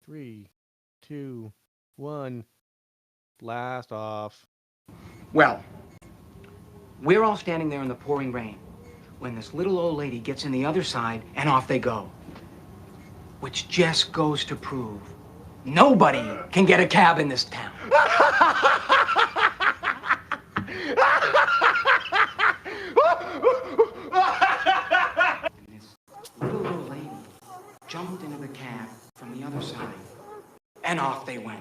3, 2, 1. Blast off. Well, we're all standing there in the pouring rain when this little old lady gets in the other side and off they go. Which just goes to prove nobody can get a cab in this town. And this little old lady jumped into the cab from the other side and off they went.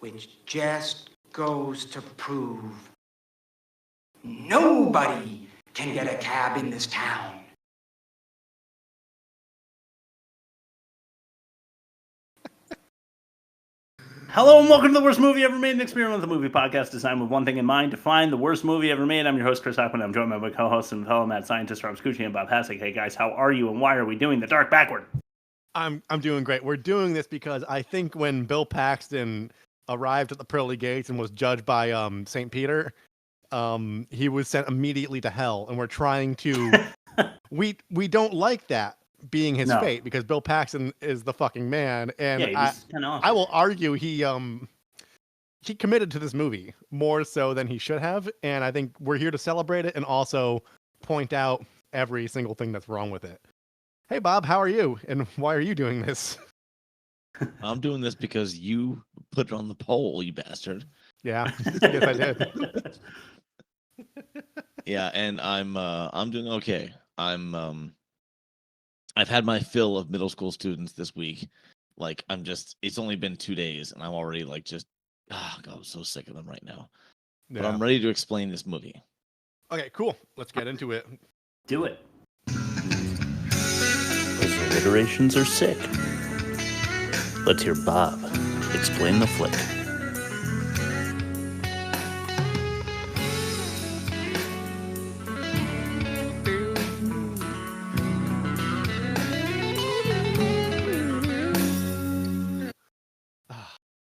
Which just goes to prove nobody can get a cab in this town. Hello and welcome to the worst movie ever made, an experiment with a movie podcast designed with one thing in mind: to find the worst movie ever made. I'm your host, Chris Hockman. I'm joined by my co-host and fellow mad scientist, Rob Scucci, and Bob Hassick. Hey guys, how are you and why are we doing the dark backward? I'm doing great. We're doing this because I think when Bill Paxton arrived at the pearly gates and was judged by St. Peter, he was sent immediately to hell, and we're trying to we don't like that being his fate because Bill Paxton is the fucking man, and I will argue he committed to this movie more so than he should have, and I think we're here to celebrate it and also point out every single thing that's wrong with it. Hey Bob, how are you, and why are you doing this? I'm doing this because you put it on the poll, you bastard. Yeah, yes I did. Yeah, and I'm doing okay. I've had my fill of middle school students this week. Like it's only been 2 days and I'm already like God, I'm so sick of them right now. Yeah. But I'm ready to explain this movie. Okay, cool. Let's get into it. Do it. Those alliterations are sick. Let's hear Bob explain the flick.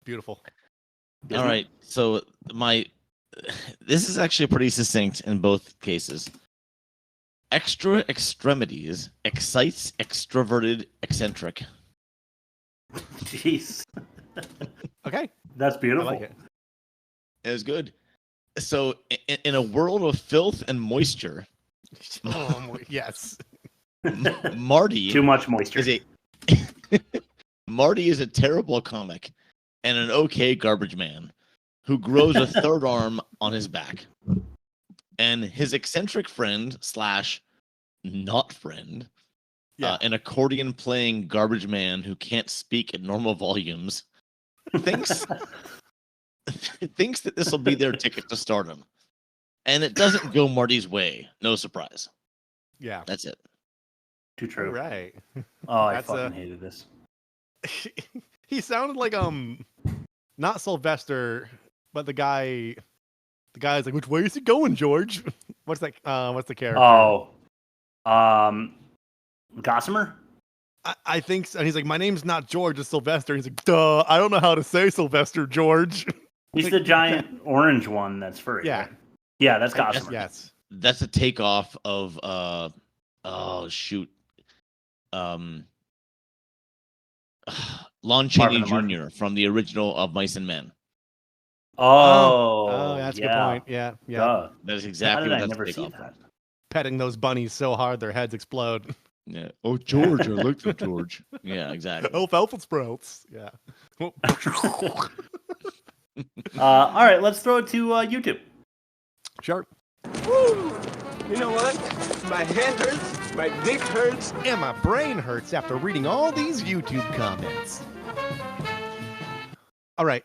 Beautiful. All right, so this is actually pretty succinct in both cases. Extremities excites extroverted eccentric. Jeez. Okay. That's beautiful. I like it. It was good. So in a world of filth and moisture. Yes. Marty. Too much moisture. Marty is a terrible comic and an okay garbage man who grows a third arm on his back. And his eccentric friend / not friend, an accordion playing garbage man who can't speak at normal volumes, thinks that this will be their ticket to stardom. And it doesn't go Marty's way. No surprise. Yeah. That's it. Too true. Right. Oh, I fucking hated this. He sounded like not Sylvester, but the guy's like, which way is he going, George? What's the character? Oh. Gossamer? I think so. And he's like, my name's not George, it's Sylvester. He's like, duh, I don't know how to say Sylvester, George. He's the giant orange one that's furry. Yeah. Right? Yeah, that's Gossamer. Yes. That's a takeoff of Lon Chaney Jr. from the original of Mice and Men. Oh, that's a good point. Yeah. That is exactly what that's never takeoff seen that. Petting those bunnies so hard their heads explode. Yeah. Oh, George, I like them, George. Yeah, exactly. Alfalfa sprouts. Yeah. All right, let's throw it to YouTube. Sure. Woo! You know what? My head hurts, my dick hurts, and my brain hurts after reading all these YouTube comments. All right,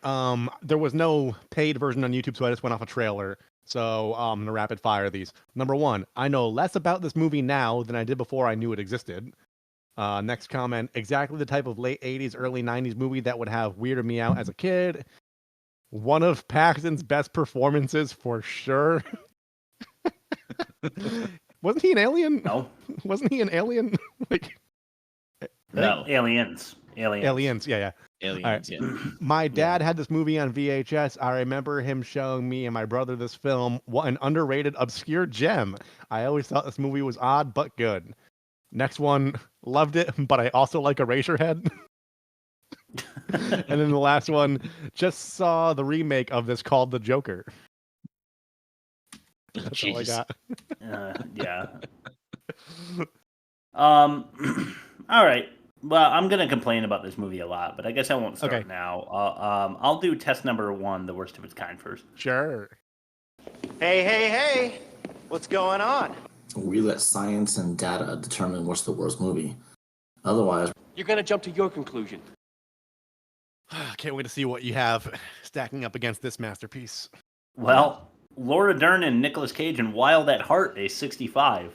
there was no paid version on YouTube, so I just went off a trailer. So I'm going to rapid fire these. Number 1, I know less about this movie now than I did before I knew it existed. Next comment, exactly the type of late 80s, early 90s movie that would have weirded me out as a kid. One of Paxton's best performances for sure. Wasn't he an alien? No. Wasn't he an alien? No, Aliens. Aliens, yeah. Aliens, yeah. My dad had this movie on VHS. I remember him showing me and my brother this film. What an underrated, obscure gem. I always thought this movie was odd, but good. Next one, loved it, but I also like Eraserhead. And then the last one, just saw the remake of this called The Joker. That's all I Jeez. got. Yeah. All right. Well, I'm gonna complain about this movie a lot, but I guess I won't start Okay. now. I'll do test number 1, the worst of its kind, first. Sure. Hey, what's going on? We let science and data determine what's the worst movie. Otherwise, You're gonna jump to your conclusion. Can't wait to see what you have stacking up against this masterpiece. Well, Laura Dern and Nicolas Cage in Wild at Heart, a 65.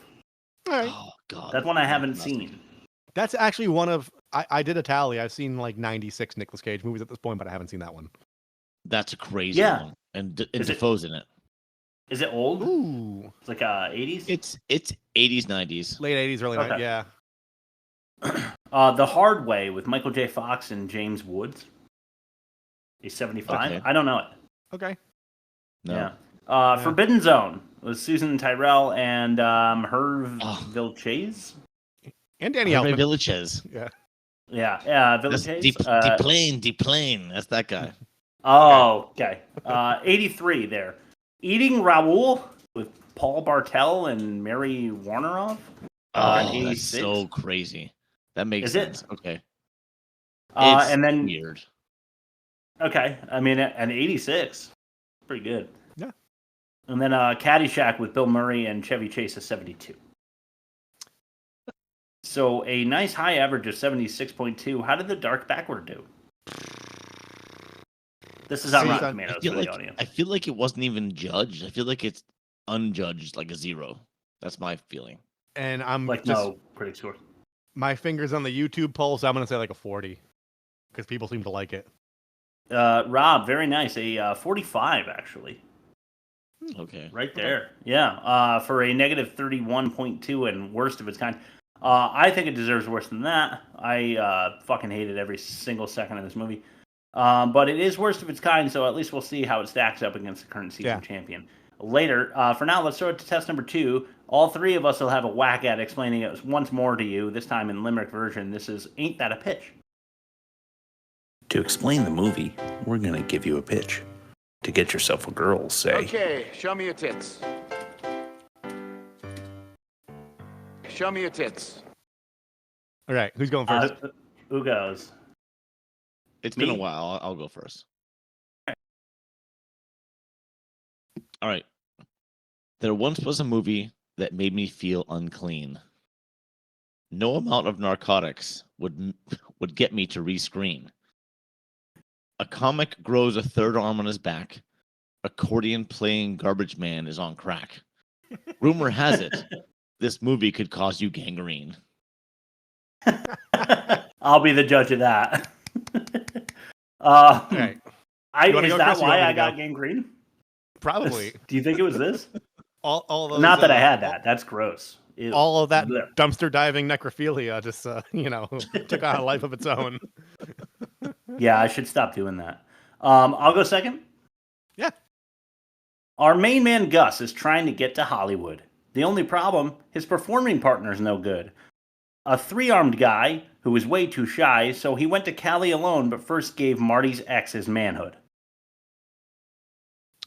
All right. Oh God. That's one I haven't Nothing. seen. That's actually one of I did a tally. I've seen like 96 Nicolas Cage movies at this point, but I haven't seen that one. That's a crazy Yeah. one, and Is it- Defoe's in it. Is it old? Ooh, It's like 80s? It's 80s, 90s. late 80s, early Okay. 90s. Yeah. The Hard Way with Michael J. Fox and James Woods. A 75. Okay. I don't know it. Okay. No. Yeah. Yeah. Forbidden Zone with Susan Tyrrell and Herve Oh. Vilches. And Danny Hervé Elfman. Villachez. Yeah. Yeah, That's Vilches. Deplane. That's that guy. Oh, okay. 83 there. Eating Raoul with Paul Bartel and Mary Warneroff. Oh, that's 86. so crazy. That makes Is it? sense. Okay. And then weird. okay, I mean an 86, pretty good. Yeah. And then Caddyshack with Bill Murray and Chevy Chase is 72. So a nice high average of 76.2. How did The Dark Backward do? This is on See, Rotten I Tomatoes feel for the like audience. I feel like it wasn't even judged. I feel like it's unjudged, like a 0. That's my feeling. And I'm Like just no critics score. my fingers on the YouTube poll, so I'm gonna say like a 40 because people seem to like it. Rob, very nice. A 45 actually. Okay. Right there. Yeah. For a negative 31.2 and worst of its kind. I think it deserves worse than that. I fucking hated every single second of this movie. But it is worst of its kind, so at least we'll see how it stacks up against the current season champion later. For now, let's throw it to test number 2. All three of us will have a whack at explaining it once more to you, this time in Limerick version. This is Ain't That a Pitch? To explain the movie, we're going to give you a pitch. To get yourself a girl, say. Okay, show me your tits. Show me your tits. All right, who's going first? Who goes? It's Me? been a while. I'll go first. All right. There once was a movie that made me feel unclean. No amount of narcotics would get me to rescreen. A comic grows a third arm on his back. Accordion playing garbage man is on crack. Rumor has it, this movie could cause you gangrene. I'll be the judge of that. All right, You wanna Is go, that Chris, or you why want me I to got go? gangrene? probably Do you think it was this? all those. Not that I had that. That's gross. Ew. All of that Blech. dumpster diving necrophilia just took on a life of its own. Yeah, I should stop doing that. I'll go second. Yeah. Our main man Gus is trying to get to Hollywood. The only problem, his performing partner's no good. A 3-armed guy who was way too shy, so he went to Cali alone, but first gave Marty's ex his manhood.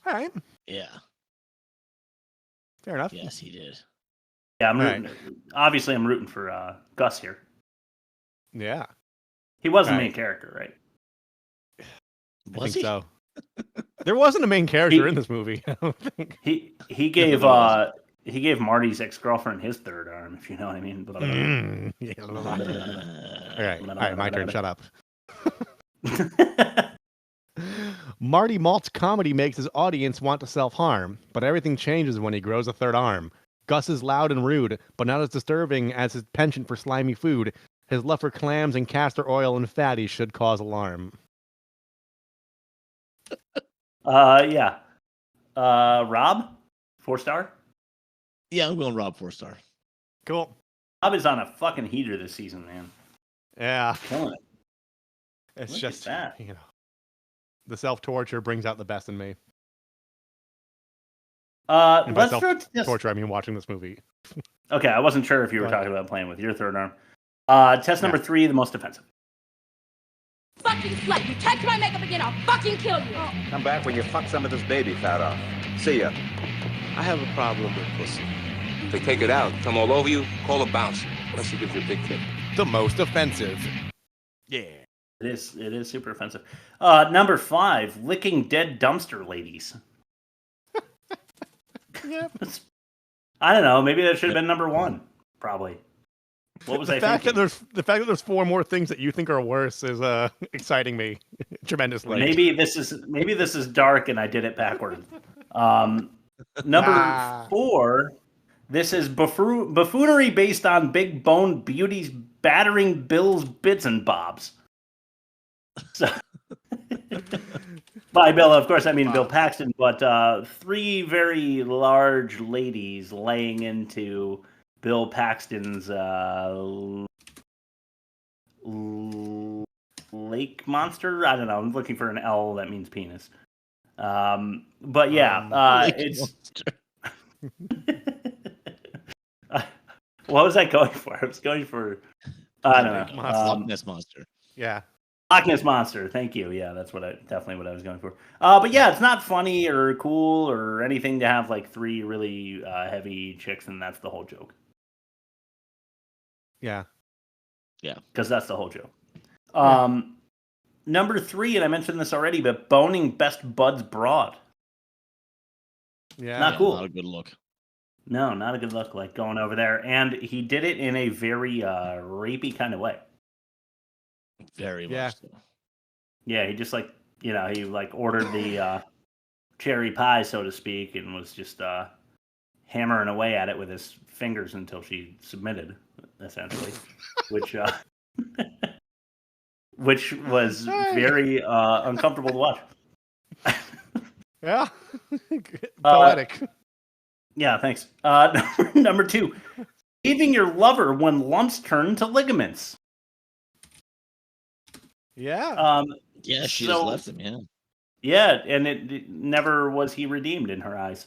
All right, Yeah. fair enough. Yes, he did. Yeah, I'm All rooting. Obviously, I'm rooting for Gus here. Yeah, He was the All main right. character, right? I Was think he? so. There wasn't a main character He- in this movie. I don't think. He gave there wasn't. he gave Marty's ex-girlfriend his third arm, if you know what I mean. Yeah. All right, my turn. Shut up. Marty Malt's comedy makes his audience want to self-harm, but everything changes when he grows a third arm. Gus is loud and rude, but not as disturbing as his penchant for slimy food. His love for clams and castor oil and fatties should cause alarm. Yeah. Rob, 4-star. Yeah, I'm going Rob 4-star. Cool. Rob is on a fucking heater this season, man. Yeah, Killing it. it's Look just at that. the self-torture brings out the best in me. And by Let's throw it to this. self-torture, I mean watching this movie. Okay, I wasn't sure if you were Go ahead. talking about playing with your third arm. Test number 3, the most offensive. Fucking slut! You touch my makeup again, I'll fucking kill you! Come back when you fuck some of this baby fat off. See ya. I have a problem with pussy. If they take it out, come all over you, call a bouncer. Unless she gives you a big tip. The most offensive. Yeah. It is super offensive. Number 5, licking dead dumpster ladies. Yeah. I don't know. Maybe that should have been number 1. Probably. What was I thinking? The fact that there's 4 more things that you think are worse is exciting me tremendously. Maybe this is dark and I did it backwards. Number 4, this is buffoonery based on big bone beauties battering Bill's bits and bobs. So, by Bill, of course, I mean Bill Paxton, but 3 very large ladies laying into Bill Paxton's lake monster. I don't know. I'm looking for an L that means penis. But yeah, it's. What was I going for? I was going for. I don't know. Loch Ness monster. Yeah. Loch Ness monster. Thank you. Yeah, that's definitely what I was going for. But yeah, it's not funny or cool or anything to have like 3 really heavy chicks, and that's the whole joke. Yeah. Yeah. Because that's the whole joke. Number 3, and I mentioned this already, but boning best bud's broad. Yeah. Not cool. Not a good look. No, not a good look. Like going over there, and he did it in a very rapey kind of way. Very Yeah. much so. Yeah, he just like he like ordered the cherry pie, so to speak, and was just hammering away at it with his fingers until she submitted, essentially, which was very uncomfortable to watch. Yeah. Poetic. Yeah, thanks. Number 2, leaving your lover when lumps turn to ligaments. Yeah. Yeah, she just left him. Yeah. Yeah, and it never was he redeemed in her eyes.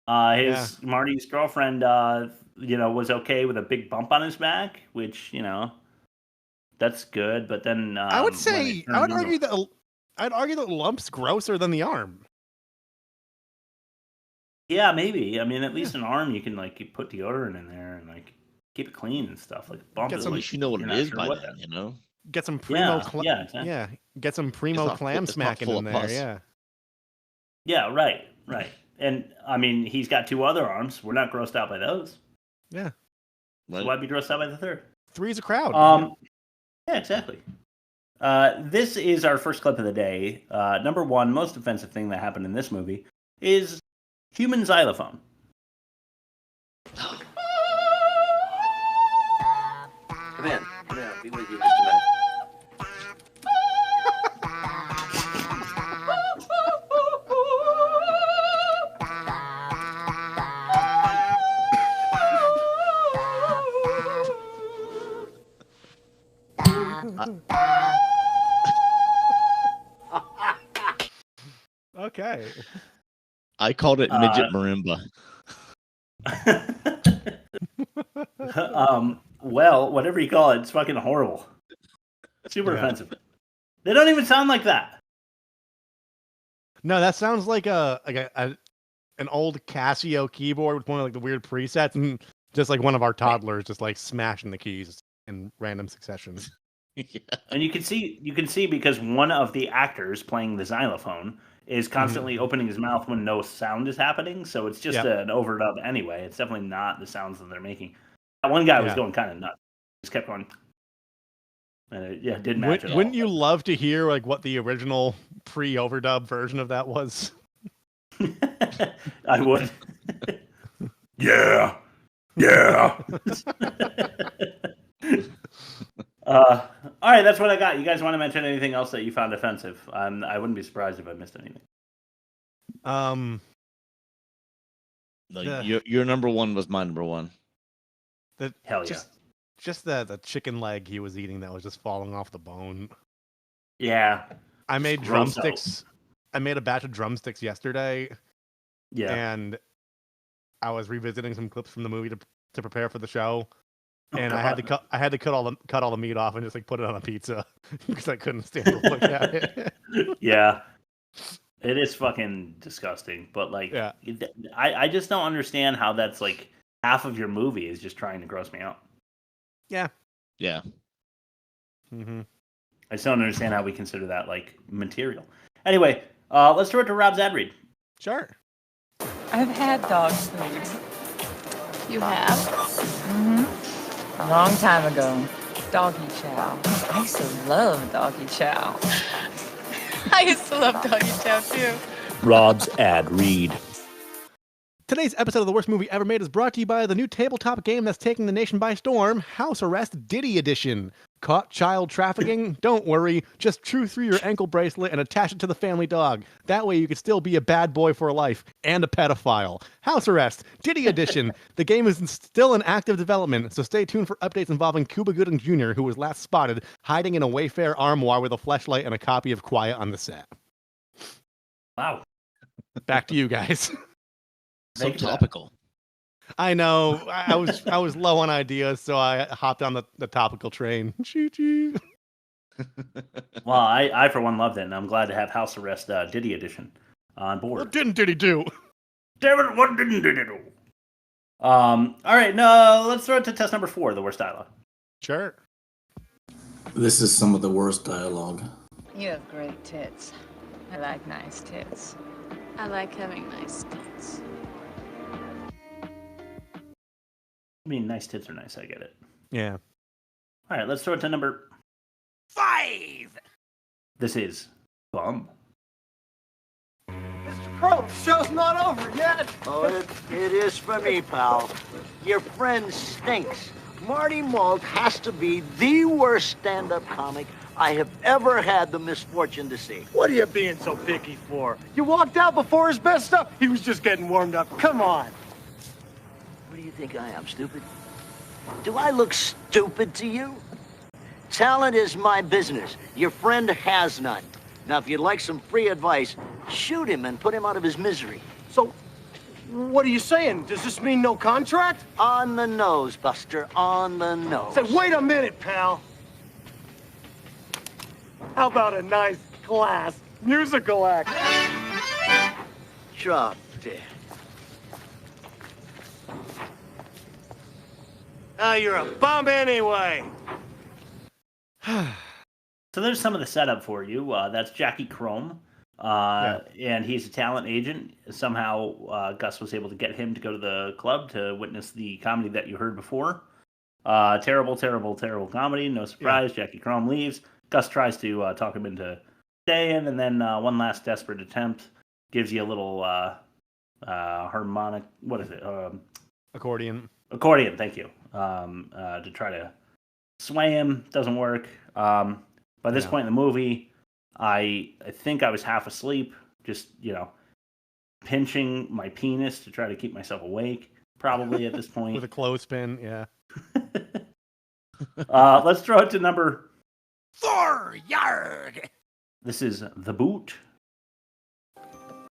Marty's girlfriend, was okay with a big bump on his back, which that's good. But then I would argue that lump's grosser than the arm. Yeah, maybe. I mean, at least an arm you can you put deodorant in there and keep it clean and stuff. Like bump. At least you know what it is by then, Get some primo, exactly. Get some primo clam smacking in there. Pus. Yeah. Yeah, right. And I mean, he's got 2 other arms. We're not grossed out by those. Yeah. So why be grossed out by the 3rd? 3's a crowd. Yeah, exactly. This is our first clip of the day. Number 1, most offensive thing that happened in this movie is human xylophone. Come in. I'll be with you in just a minute. Okay. I called it midget marimba. Well, whatever you call it, it's fucking horrible. Super offensive. They don't even sound like that. No, that sounds like an old Casio keyboard with one of the weird presets, and just like one of our toddlers just smashing the keys in random succession. Yeah. And you can see because one of the actors playing the xylophone is constantly opening his mouth when no sound is happening, so it's just an overdub anyway. It's definitely not the sounds that they're making. That one guy was going kind of nuts. Just kept going. And it didn't match at all. Wouldn't you love to hear what the original pre-overdub version of that was? I would. Yeah. All right, that's what I got. You guys want to mention anything else that you found offensive? I wouldn't be surprised if I missed anything. Your number 1 was my number 1. Hell yeah. Just the chicken leg he was eating that was just falling off the bone. Yeah. I made drumsticks. I made a batch of drumsticks yesterday. Yeah. And I was revisiting some clips from the movie to prepare for the show, and I had to cut all the meat off and just like put it on a pizza because I couldn't stand to look at it. Yeah. It is fucking disgusting, but like, Yeah. I just don't understand how that's like half of your movie is just trying to gross me out. Yeah. Yeah. Mm-hmm. I just don't understand how we consider that like material. Anyway, let's throw it to Rob's ad read. Sure. I've had dog food. You have? A long time ago. Doggy chow. I used to love doggy chow. I used to love doggy chow too. Rob's ad read. Today's episode of The Worst Movie Ever Made is brought to you by the new tabletop game that's taking the nation by storm, House Arrest Diddy Edition. Caught child trafficking? Don't worry. Just chew through your ankle bracelet and attach it to the family dog. That way you could still be a bad boy for life and a pedophile. House Arrest Diddy Edition. The game is still in active development, so stay tuned for updates involving Cuba Gooding Jr., who was last spotted hiding in a Wayfair armoire with a fleshlight and a copy of Quiet on the Set. Wow. Back to you guys. So topical. I know. I was low on ideas, so I hopped on the topical train. Choo choo. Well, I for one loved it, and I'm glad to have House Arrest Diddy Edition on board. What didn't Diddy do? Damn it, what didn't Diddy do? All right, no, let's throw it to test number 4, the worst dialogue. Sure. This is some of the worst dialogue. You have great tits. I like nice tits. I like having nice tits. I mean, nice tits are nice, I get it. Yeah. All right, let's throw it to number 5. This is Bum. Mr. Crow, the show's not over yet. Oh, it is for me, pal. Your friend stinks. Marty Malk has to be the worst stand-up comic I have ever had the misfortune to see. What are you being so picky for? You walked out before his best stuff. He was just getting warmed up. Come on. What do you think I am, stupid? Do I look stupid to you? Talent is my business. Your friend has none. Now, if you'd like some free advice, shoot him and put him out of his misery. So, what are you saying? Does this mean no contract? On the nose, Buster, on the nose. Say, wait a minute, pal. How about a nice class musical act? Drop dead. Oh, you're a bum anyway. So there's some of the setup for you. That's Jackie Chrome, and he's a talent agent. Somehow Gus was able to get him to go to the club to witness the comedy that you heard before. Terrible, terrible, terrible comedy. No surprise. Yeah. Jackie Chrome leaves. Gus tries to talk him into staying, and then one last desperate attempt gives you a little harmonic. What is it? Accordion. Accordion. Thank you. To try to sway him. Doesn't work. By this point in the movie, I think I was half asleep, just, pinching my penis to try to keep myself awake, probably at this point. With a clothespin, yeah. Let's throw it to number 4. Yarg. This is The Boot.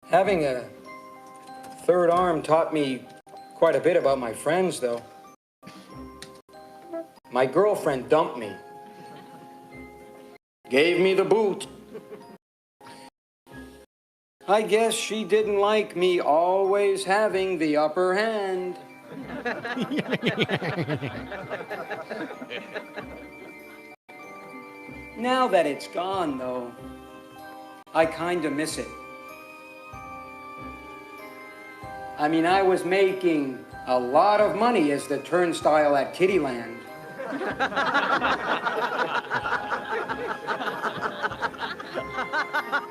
Having a third arm taught me quite a bit about my friends, though. My girlfriend dumped me. Gave me the boot. I guess she didn't like me always having the upper hand. Now that it's gone, though, I kinda miss it. I mean, I was making a lot of money as the turnstile at Kittyland.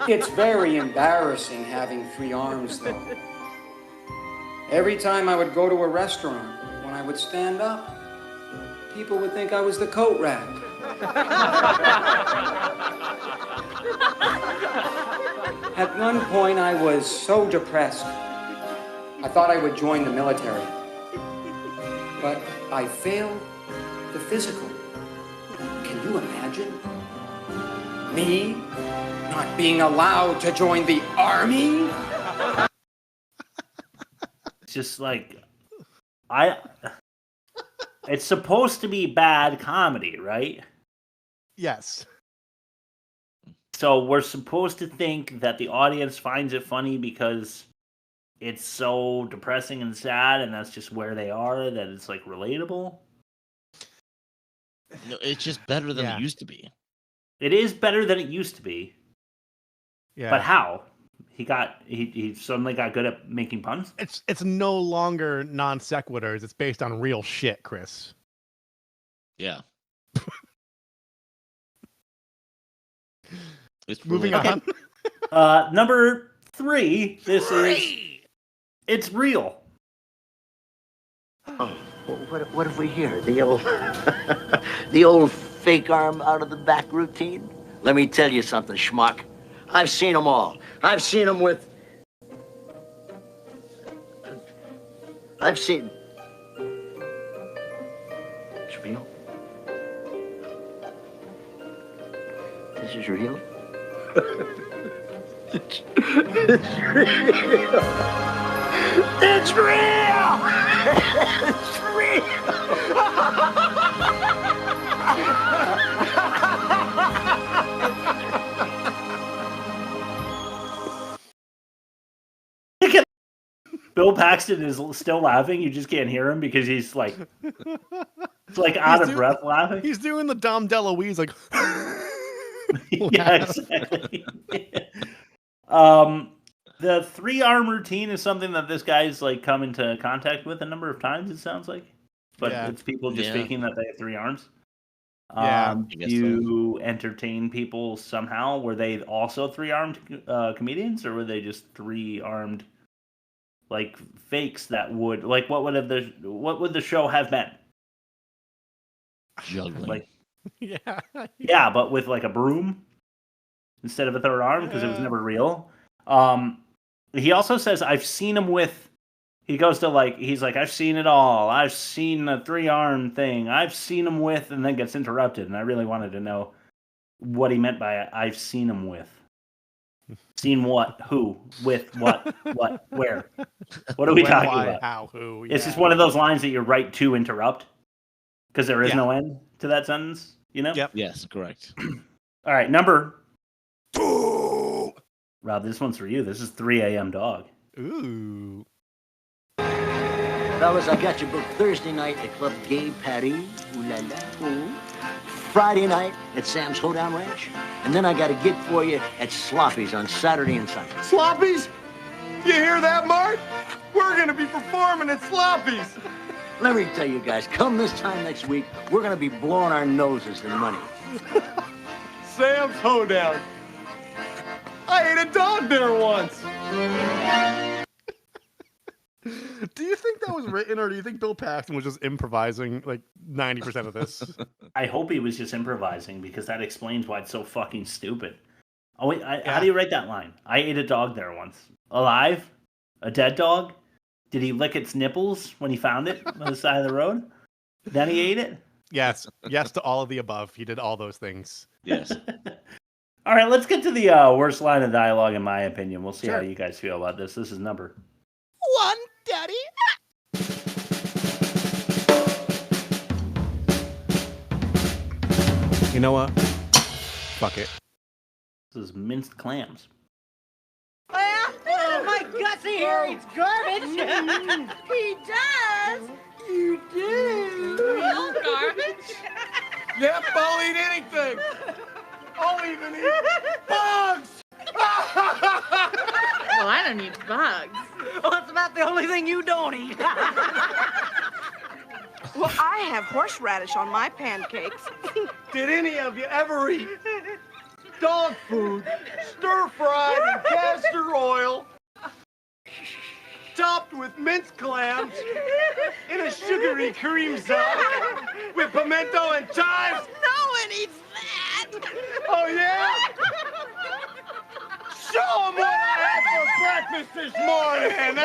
It's very embarrassing having 3 arms, though. Every time I would go to a restaurant, when I would stand up, people would think I was the coat rack. At one point, I was so depressed, I thought I would join the military. But I failed the physical. Can you imagine? Me not being allowed to join the army? It's just like, It's supposed to be bad comedy, right? Yes. So we're supposed to think that the audience finds it funny because it's so depressing and sad, and that's just where they are, that it's like relatable. No, it's just better than Yeah. it used to be. It is better than it used to be. Yeah. But how? He suddenly got good at making puns? It's no longer non sequiturs. It's based on real shit, Chris. Yeah. It's Moving relatable. on. Number 3. It's real. Oh, what have we here? The old, the old fake arm out of the back routine? Let me tell you something, schmuck. I've seen them all. I've seen them with... I've seen... It's real? This is real? It's real! It's real! It's Bill Paxton is still laughing. You just can't hear him because he's like, it's like out of breath laughing. He's doing the Dom DeLuise like. Yeah, exactly. The 3-arm routine is something that this guy's like come into contact with a number of times. It sounds like, but it's people just faking that they have 3 arms. You entertain people somehow? Were they also 3-armed comedians, or were they just 3-armed like fakes that would like what would the show have been? Juggling. Like, yeah, but with like a broom instead of a 3rd arm because it was never real. He also says I've seen him with. He goes to like he's like I've seen it all. I've seen the 3-arm thing. I've seen him with, and then gets interrupted. And I really wanted to know what he meant by I've seen him with. Seen what? Who? With what? What? Where? What are we talking about? How? Who? It's just one of those lines that you're right to interrupt because there is no end to that sentence. You know? Yep. Yes, correct. All right, number 2. Rob, this one's for you. This is 3 a.m. Dog. Ooh. Fellas, I got you booked Thursday night at Club Gay Paris. Ooh la la. Ooh. Friday night at Sam's Hoedown Ranch. And then I got a gig for you at Sloppy's on Saturday and Sunday. Sloppies? You hear that, Mark? We're gonna be performing at Sloppies. Let me tell you guys, come this time next week, we're gonna be blowing our noses in money. Sam's Hoedown. I ate a dog there once. Do you think that was written, or do you think Bill Paxton was just improvising like 90% of this? I hope he was just improvising because that explains why it's so fucking stupid. Oh wait, how do you write that line? I ate a dog there once. Alive? A dead dog? Did he lick its nipples when he found it on the side of the road? Then he ate it? Yes. Yes to all of the above. He did all those things. Yes. All right, let's get to the worst line of dialogue, in my opinion. We'll see how you guys feel about this. This is number 1, Daddy. You know what? Fuck it. This is minced clams. Oh, my Gussie here eats garbage. He does. You do. Real garbage? Yep, I'll eat anything. I'll even eat bugs. Well, I don't eat bugs. Well, that's about the only thing you don't eat. Well, I have horseradish on my pancakes. Did any of you ever eat dog food stir-fried in castor oil, topped with minced clams, in a sugary cream sauce with pimento and chives? No one eats that. Oh, yeah? Show them what I had for breakfast this morning.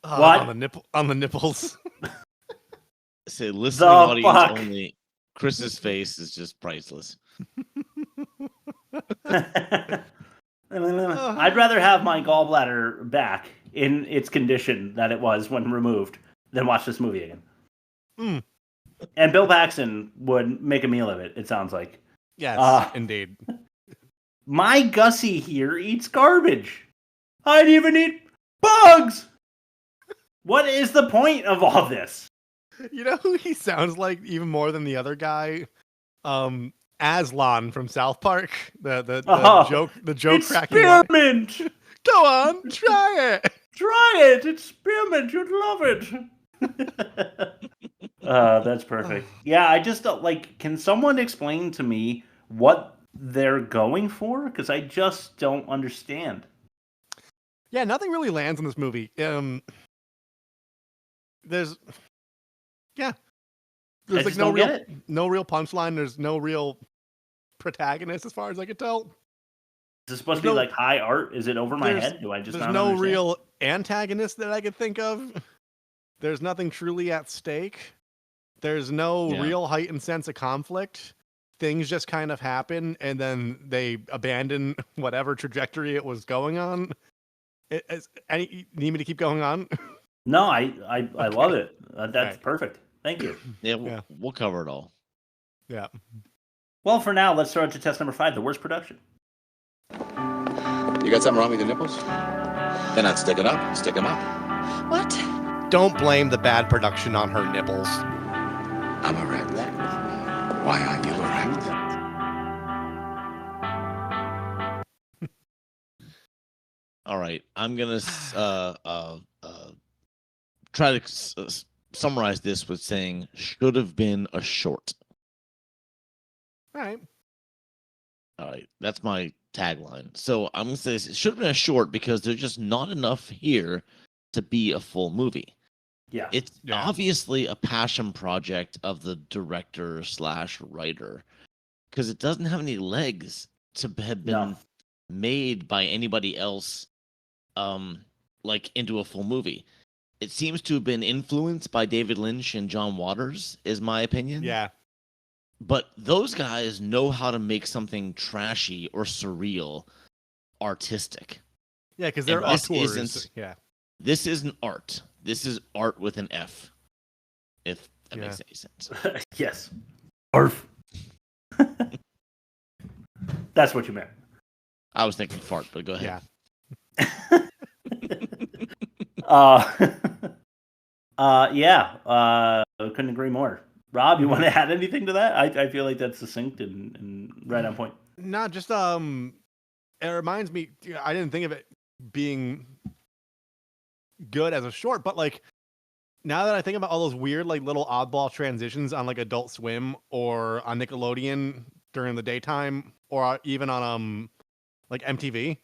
What? On the nipples. Say listening audience only. Chris's face is just priceless. I'd rather have my gallbladder back in its condition that it was when removed than watch this movie again. Mm. And Bill Paxton would make a meal of it, it sounds like. Yes, indeed. My Gussie here eats garbage. I'd even eat bugs. What is the point of all this? You know who he sounds like even more than the other guy? Aslan from South Park. The joke cracking line. Spearmint. Go on, try it. Try it. It's spearmint. You'd love it. That's perfect. Yeah, I just don't like. Can someone explain to me what they're going for? Because I just don't understand. Yeah, nothing really lands in this movie. There's like no real punchline. There's no real protagonist as far as I could tell. Is this supposed to be like high art? Is it over my head? Do I just not understand? Real antagonist that I could think of. There's nothing truly at stake. There's no real heightened sense of conflict. Things just kind of happen, and then they abandon whatever trajectory it was going on. You need me to keep going on? No, I love it. That's perfect. Thank you. Yeah, we'll cover it all. Yeah. Well, for now, let's throw it to test number 5, the worst production. You got something wrong with your nipples? They're not sticking up. Stick them up. What? Don't blame the bad production on her nipples. I'm erect. Why aren't you erect? All right, I'm gonna try to summarize this with saying should have been a short. All right, that's my tagline. So I'm gonna say it should have been a short because there's just not enough here to be a full movie. Yeah, it's obviously a passion project of the director/writer because it doesn't have any legs to have been made by anybody else, like into a full movie. It seems to have been influenced by David Lynch and John Waters, is my opinion. Yeah. But those guys know how to make something trashy or surreal artistic. Yeah, because they're auteurs. Yeah. This isn't art. This is art with an F, if that makes any sense. Yes. Arf. That's what you meant. I was thinking fart, but go ahead. Yeah. Couldn't agree more. Rob, you want to add anything to that? I feel like that's succinct and right on point. No, just it reminds me. I didn't think of it being good as a short, but like now that I think about all those weird like little oddball transitions on like Adult Swim or on Nickelodeon during the daytime, or even on like MTV,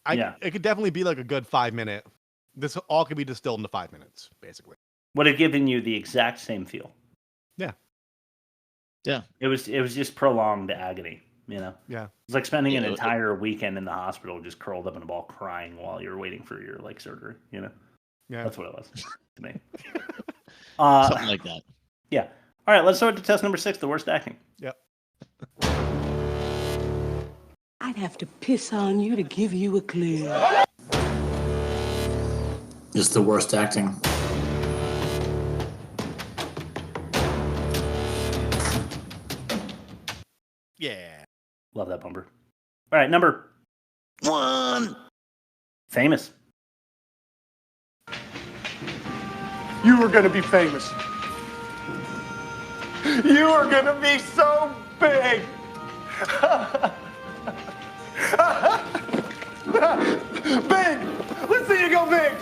it could definitely be like a good 5 minute. This all could be distilled into 5 minutes, basically. Would have given you the exact same feel. Yeah. Yeah. It was just prolonged agony, you know? Yeah. It's like spending an entire weekend in the hospital just curled up in a ball crying while you're waiting for your like surgery, you know? Yeah. That's what it was to me. Something like that. Yeah. All right, let's start to test number 6, the worst acting. Yep. I'd have to piss on you to give you a clue. It's the worst acting. Yeah. Love that bumper. All right, number 1. Famous. You were gonna be famous. You are gonna be so big. Big. Let's see you go big.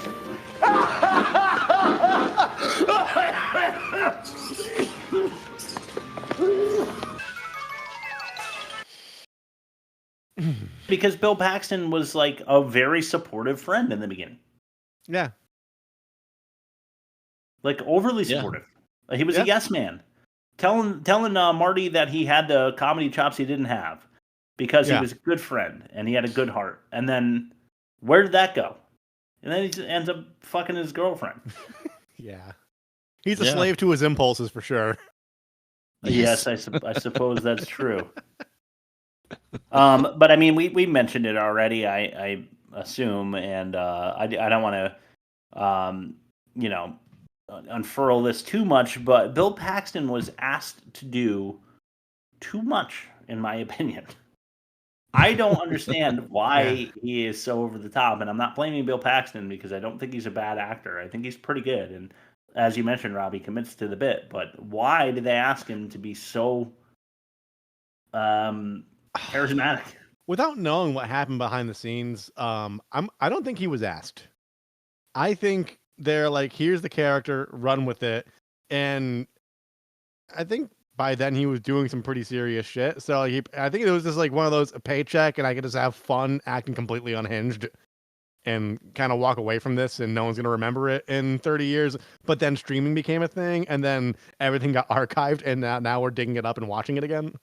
Because Bill Paxton was like a very supportive friend in the beginning. Yeah. Like overly supportive. He was a yes man. Telling Marty that he had the comedy chops he didn't have because he was a good friend and he had a good heart. And then where did that go? And then he just ends up fucking his girlfriend. Yeah. He's a slave to his impulses for sure. Yes, I suppose that's true. But I mean, we mentioned it already. I assume, and I don't want to, unfurl this too much. But Bill Paxton was asked to do too much, in my opinion. I don't understand why he is so over the top, and I'm not blaming Bill Paxton because I don't think he's a bad actor. I think he's pretty good, and as you mentioned, Rob, he commits to the bit. But why did they ask him to be so charismatic? Without knowing what happened behind the scenes, I don't think he was asked. I think they're like, here's the character, run with it, and I think by then he was doing some pretty serious shit. So I think it was just like one of those, a paycheck, and I could just have fun acting completely unhinged and kind of walk away from this, and no one's going to remember it in 30 years. But then streaming became a thing, and then everything got archived, and now we're digging it up and watching it again.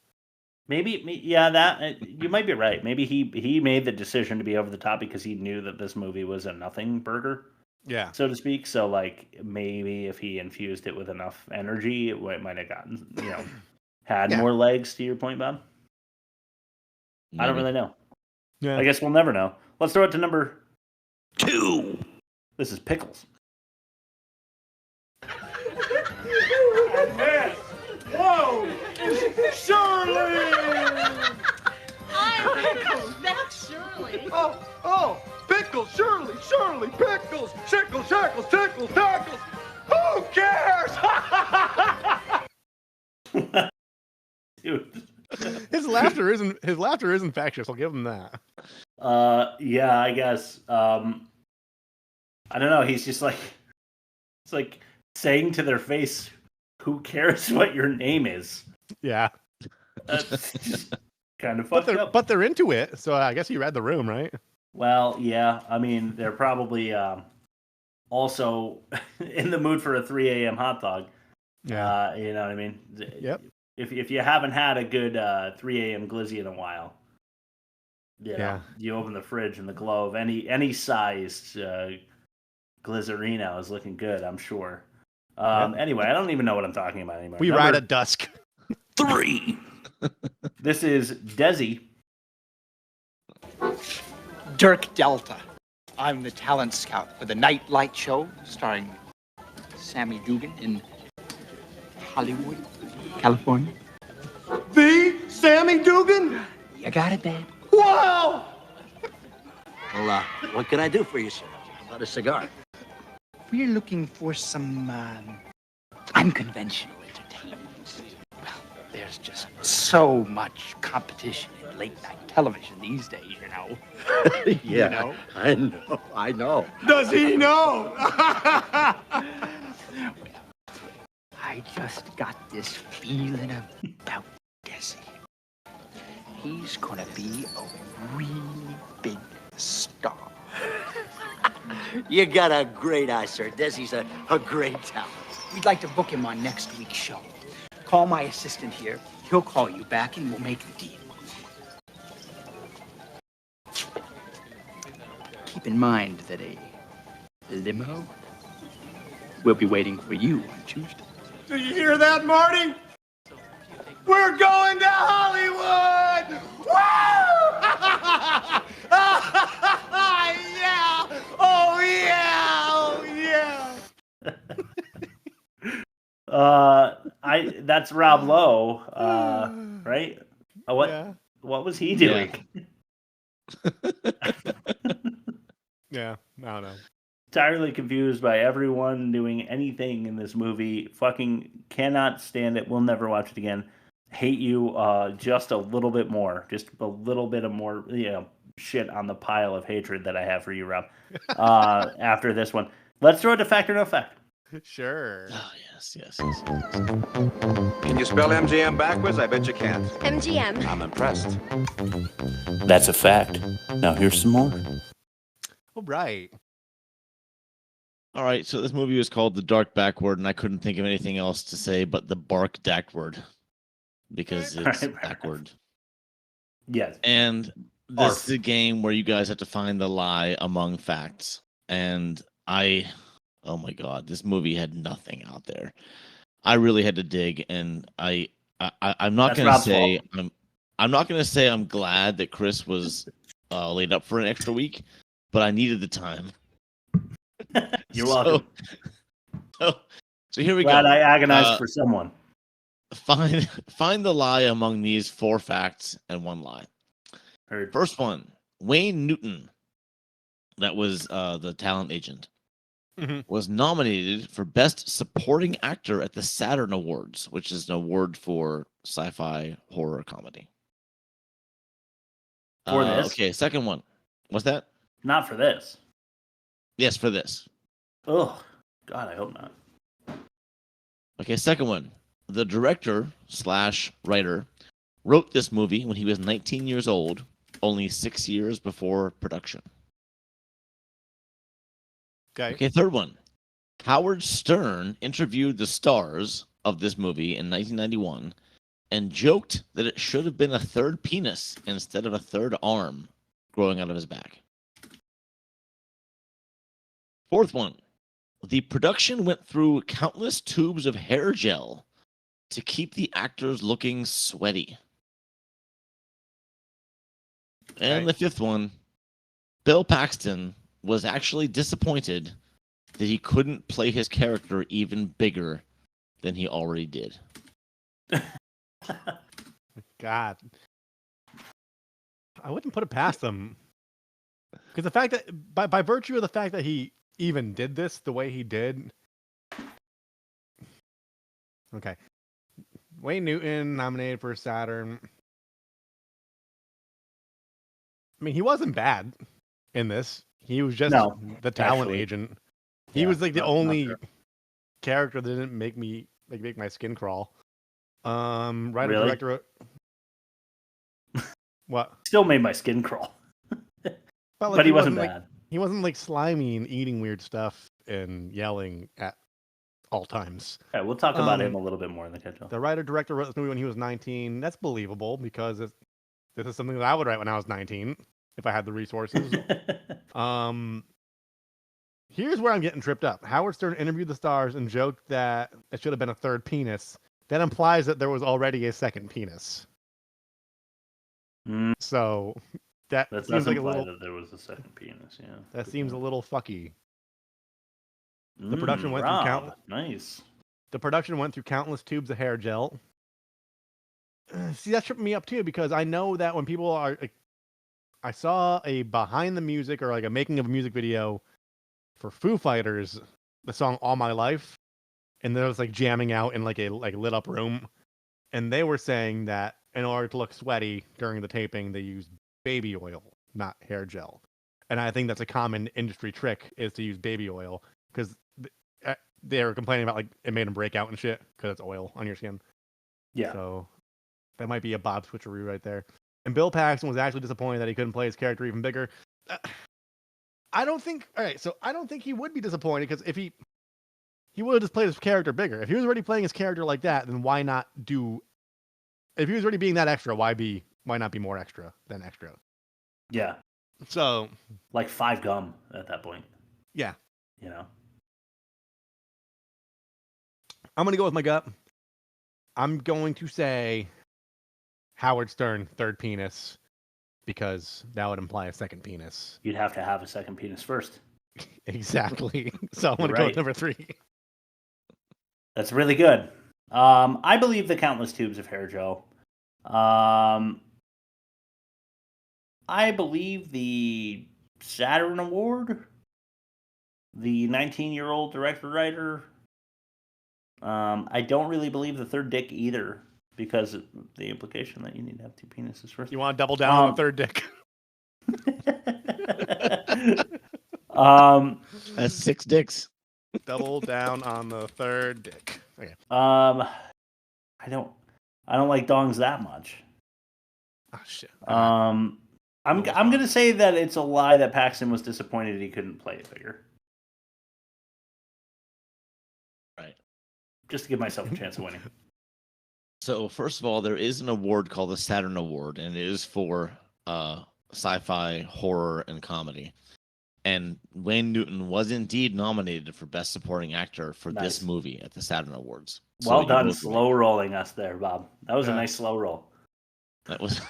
Maybe, yeah, that you might be right. Maybe he made the decision to be over the top because he knew that this movie was a nothing burger, yeah, so to speak. So like maybe if he infused it with enough energy, it might have gotten had more legs. To your point, Bob. Maybe. I don't really know. Yeah, I guess we'll never know. Let's throw it to number 2. This is Pickles. Whoa! Shirley! Pickles, that's Shirley. Oh, Pickles, Shirley, Pickles, Shickles, Shackles, Tickles, Tackles. Who cares? Dude. His laughter is infectious. I'll give him that. Yeah, I guess. I don't know. He's just like, it's like saying to their face, "Who cares what your name is?" Yeah, that's just kind of fucked up. But they're into it, so I guess you read the room, right? Well, yeah. I mean, they're probably also in the mood for a 3 a.m. hot dog. Yeah, you know what I mean. Yep. If you haven't had a good 3 a.m. glizzy in a while, you open the fridge and the glow of any sized Glizzerino is looking good, I'm sure. Anyway, I don't even know what I'm talking about anymore. We ride at dusk. 3. This is Desi. Dirk Delta. I'm the talent scout for the Night Light Show, starring Sammy Dugan in Hollywood, California. The Sammy Dugan? You got it, man. Wow! Well, what can I do for you, sir? How about a cigar? We're looking for some unconventional entertainment. Well, there's just so much competition in late-night television these days, you know. Yeah, You know? I know. Does he know? I just got this feeling about Desi. He's gonna be a really big star. You got a great eye, sir. Desi's a great talent. We'd like to book him on next week's show. Call my assistant here. He'll call you back and we'll make the deal. Keep in mind that a limo will be waiting for you on Tuesday. Do you hear that, Marty? We're going to Hollywood! Woo! Yeah! Oh, yeah! Oh, yeah! That's Rob Lowe, right? What was he doing? Yeah, I don't know. Entirely confused by everyone doing anything in this movie. Fucking cannot stand it. We'll never watch it again. Hate you just a little bit more. Just a little bit of more, shit on the pile of hatred that I have for you, Rob. After this one. Let's throw it to Fact or No Fact. Sure. Oh, yes. Can you spell MGM backwards? I bet you can't. MGM. I'm impressed. That's a fact. Now here's some more. All right. All right, so this movie was called The Dark Backward, and I couldn't think of anything else to say but the Bark Dackward, because it's backward. Yes. And this is a game where you guys have to find the lie among facts. And oh my God, this movie had nothing out there. I really had to dig, and I I'm not That's gonna Rob's say fault. I'm not gonna say I'm glad that Chris was laid up for an extra week, but I needed the time. You're welcome. So here we Glad go. I agonized for someone. Find the lie among these 4 facts and 1 lie. Heard. First one, Wayne Newton, that was the talent agent, was nominated for Best Supporting Actor at the Saturn Awards, which is an award for sci-fi horror comedy. For this? Okay, second one. What's that? Not for this. Yes, for this. Oh, God, I hope not. Okay, second one. The director/writer wrote this movie when he was 19 years old, only 6 years before production. Okay, third one. Howard Stern interviewed the stars of this movie in 1991 and joked that it should have been a third penis instead of a third arm growing out of his back. Fourth one. The production went through countless tubes of hair gel to keep the actors looking sweaty. And the fifth one, Bill Paxton was actually disappointed that he couldn't play his character even bigger than he already did. God. I wouldn't put it past them. Because the fact that, by virtue of the fact that he even did this the way he did. Okay. Wayne Newton nominated for Saturn. I mean, he wasn't bad in this. He was just the talent agent. He was like the only character that didn't make my skin crawl. Writer director. What? Still made my skin crawl. But he wasn't bad. He wasn't like slimy and eating weird stuff and yelling at all times. Yeah, we'll talk about him a little bit more in the catch up. The writer director wrote this movie when he was 19. That's believable because this is something that I would write when I was 19 if I had the resources. Here's where I'm getting tripped up. Howard Stern interviewed the stars and joked that it should have been a third penis. That implies that there was already a second penis. So that seems like a little. That there was a second penis. Yeah, that seems a little fucky. The production went through Nice. The production went through countless tubes of hair gel. See, that tripped me up too because I know that when people are, like, I saw a behind the music or like a making of a music video for Foo Fighters, the song "All My Life," and there was like jamming out in like a lit up room, and they were saying that in order to look sweaty during the taping, they used baby oil, not hair gel. And I think that's a common industry trick is to use baby oil because they were complaining about like it made them break out and shit because it's oil on your skin. Yeah. So that might be a Bob switcheroo right there. And Bill Paxton was actually disappointed that he couldn't play his character even bigger. I don't think he would be disappointed because if he would have just played his character bigger. If he was already playing his character like that, then why not do? If he was already being that extra, why not be more extra than extra? Yeah. So like 5 gum at that point. Yeah. You know. I'm gonna go with my gut. I'm going to say Howard Stern, third penis, because that would imply a second penis. You'd have to have a second penis first. Exactly. So I'm gonna go with number 3. That's really good. I believe the countless tubes of hair gel. I believe the Saturn Award. The 19-year-old director-writer. I don't really believe the third dick either, because of the implication that you need to have 2 penises first. You want to double down on the third dick? That's 6 dicks. Double down on the third dick. Okay. I don't like dongs that much. Oh shit. I'm gonna say that it's a lie that Paxton was disappointed he couldn't play it bigger. Right. Just to give myself a chance of winning. So first of all, there is an award called the Saturn Award, and it is for sci-fi, horror, and comedy. And Wayne Newton was indeed nominated for Best Supporting Actor for this movie at the Saturn Awards. Well you done, both slow rolling us there, Bob. That was a nice slow roll. That was.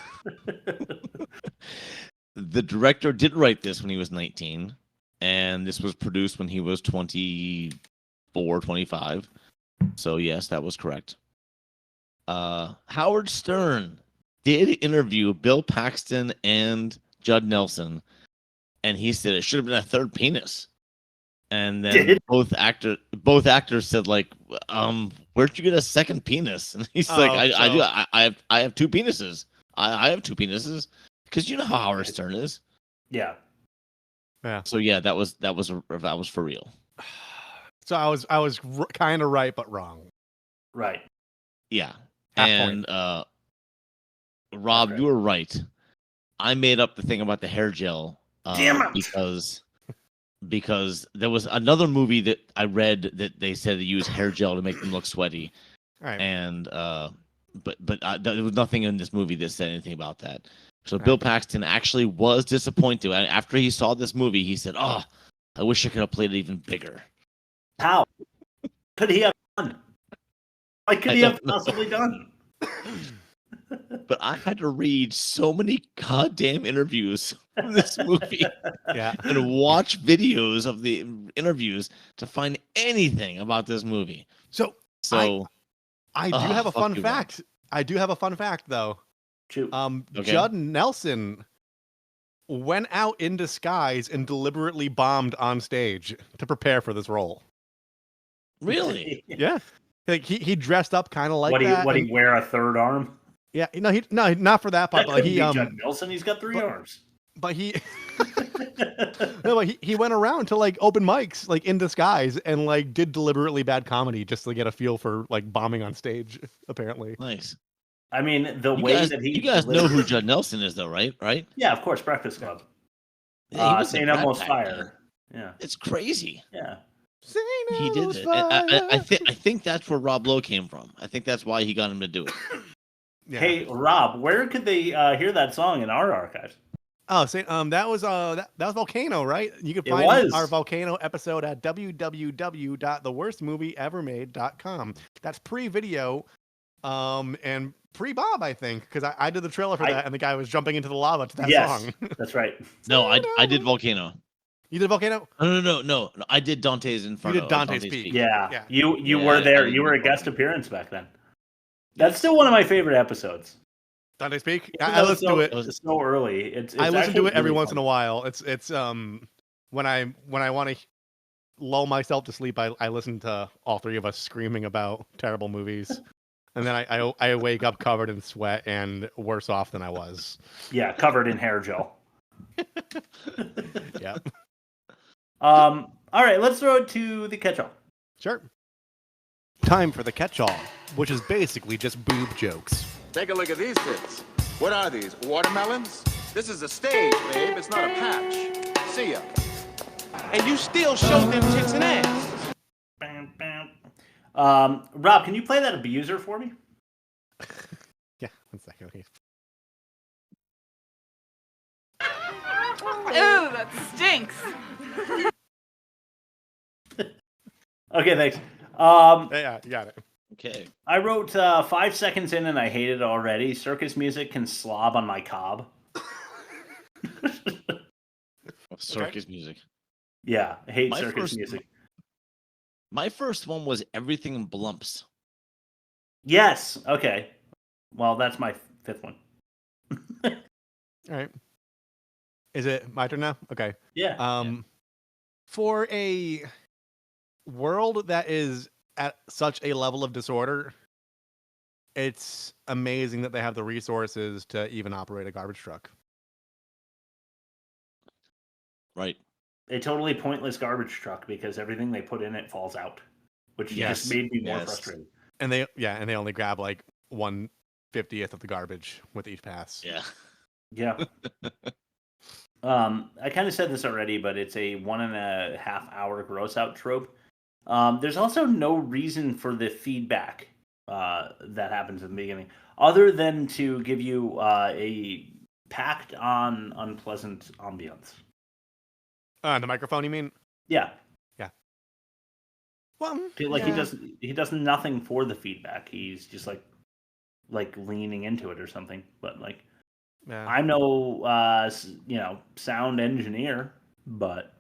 The director did write this when he was 19, and this was produced when he was 24, 25. So yes, that was correct. Howard Stern did interview Bill Paxton and Judd Nelson, and he said it should have been a third penis. And then both actors said, like, where'd you get a second penis? And he's like, I have two penises. I have two penises, because you know how Howard Stern is. Yeah. So yeah, that was for real. So I was kind of right but wrong. Right. Yeah. Half and Rob, you were right. I made up the thing about the hair gel. Damn it! Because there was another movie that I read that they said they use hair gel to make them look sweaty. Right. And but there was nothing in this movie that said anything about that. So Bill Paxton actually was disappointed. After he saw this movie, he said, "Oh, I wish I could have played it even bigger." How could he have done? What could he have possibly done? But I had to read so many goddamn interviews from this movie, and watch videos of the interviews to find anything about this movie. So I do have a fun fact. I do have a fun fact, though. Judd Nelson went out in disguise and deliberately bombed on stage to prepare for this role. Really? Yeah. Like he dressed up kind of like that. Would he wear a third arm? Yeah, no, not for that part. But he Judd Nelson. He's got three arms. But he he went around to like open mics like in disguise and like did deliberately bad comedy just to get a feel for like bombing on stage. Apparently, nice. I mean, you guys know who Judd Nelson is, though, right? Right? Yeah, of course, Breakfast Club. Yeah, he was St. Elmo's Fire. Yeah, it's crazy. Yeah, he did it. I think that's where Rob Lowe came from. I think that's why he got him to do it. Yeah. Hey, Rob, where could they hear that song in our archives? Oh, that was Volcano, right? You can find our Volcano episode at www.theworstmovieevermade.com. That's pre-video, and pre-Bob, I think, because I did the trailer for that, and the guy was jumping into the lava to that song. That's right. No, I did Volcano. You did Volcano? No. I did Dante's Inferno. You did Dante's Peak. Yeah. You were there. You were a guest appearance back then. That's still one of my favorite episodes. Dante's Peak? I listen to it. It's so early. It's I listen to it every really once fun. in a while. It's when I want to lull myself to sleep, I listen to all three of us screaming about terrible movies. And then I wake up covered in sweat and worse off than I was. Yeah, covered in hair gel. Yeah. All right, let's throw it to the catch-all. Sure. Time for the catch-all, which is basically just boob jokes. Take a look at these tits. What are these, watermelons? This is a stage, babe. It's not a patch. See ya. And you still show them tits and ass. Bam, bam. Rob, can you play that abuser for me? Yeah, 1 second. Okay. Ew, that stinks. Okay, thanks. Yeah, you got it. Okay. I wrote 5 seconds in and I hate it already. Circus music can slob on my cob. Circus music. Yeah, I hate circus music. My first one was Everything in Blumps. Yes. Okay. Well, that's my fifth one. All right. Is it my turn now? Okay. Yeah. For a world that is at such a level of disorder, it's amazing that they have the resources to even operate a garbage truck. Right. A totally pointless garbage truck because everything they put in it falls out, which just made me more frustrated. And they only grab like 1/50th of the garbage with each pass. Yeah. Yeah. I kind of said this already, but it's a 1.5 hour gross out trope. There's also no reason for the feedback that happens in the beginning, other than to give you a packed on unpleasant ambience. The microphone, you mean? Yeah. Yeah. Well, Like he does nothing for the feedback. He's just like leaning into it or something. But like, I'm no sound engineer, but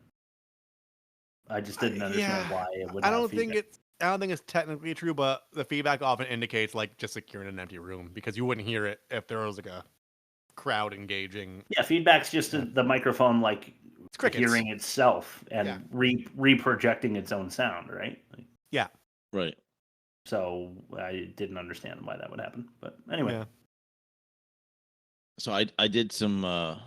I just didn't understand why it would. I don't think it's technically true, but the feedback often indicates like just like you're in an empty room because you wouldn't hear it if there was like a crowd engaging. Yeah, feedback's just the microphone like hearing itself and reprojecting its own sound, right? Yeah. Right. So I didn't understand why that would happen, but anyway. Yeah. So I did some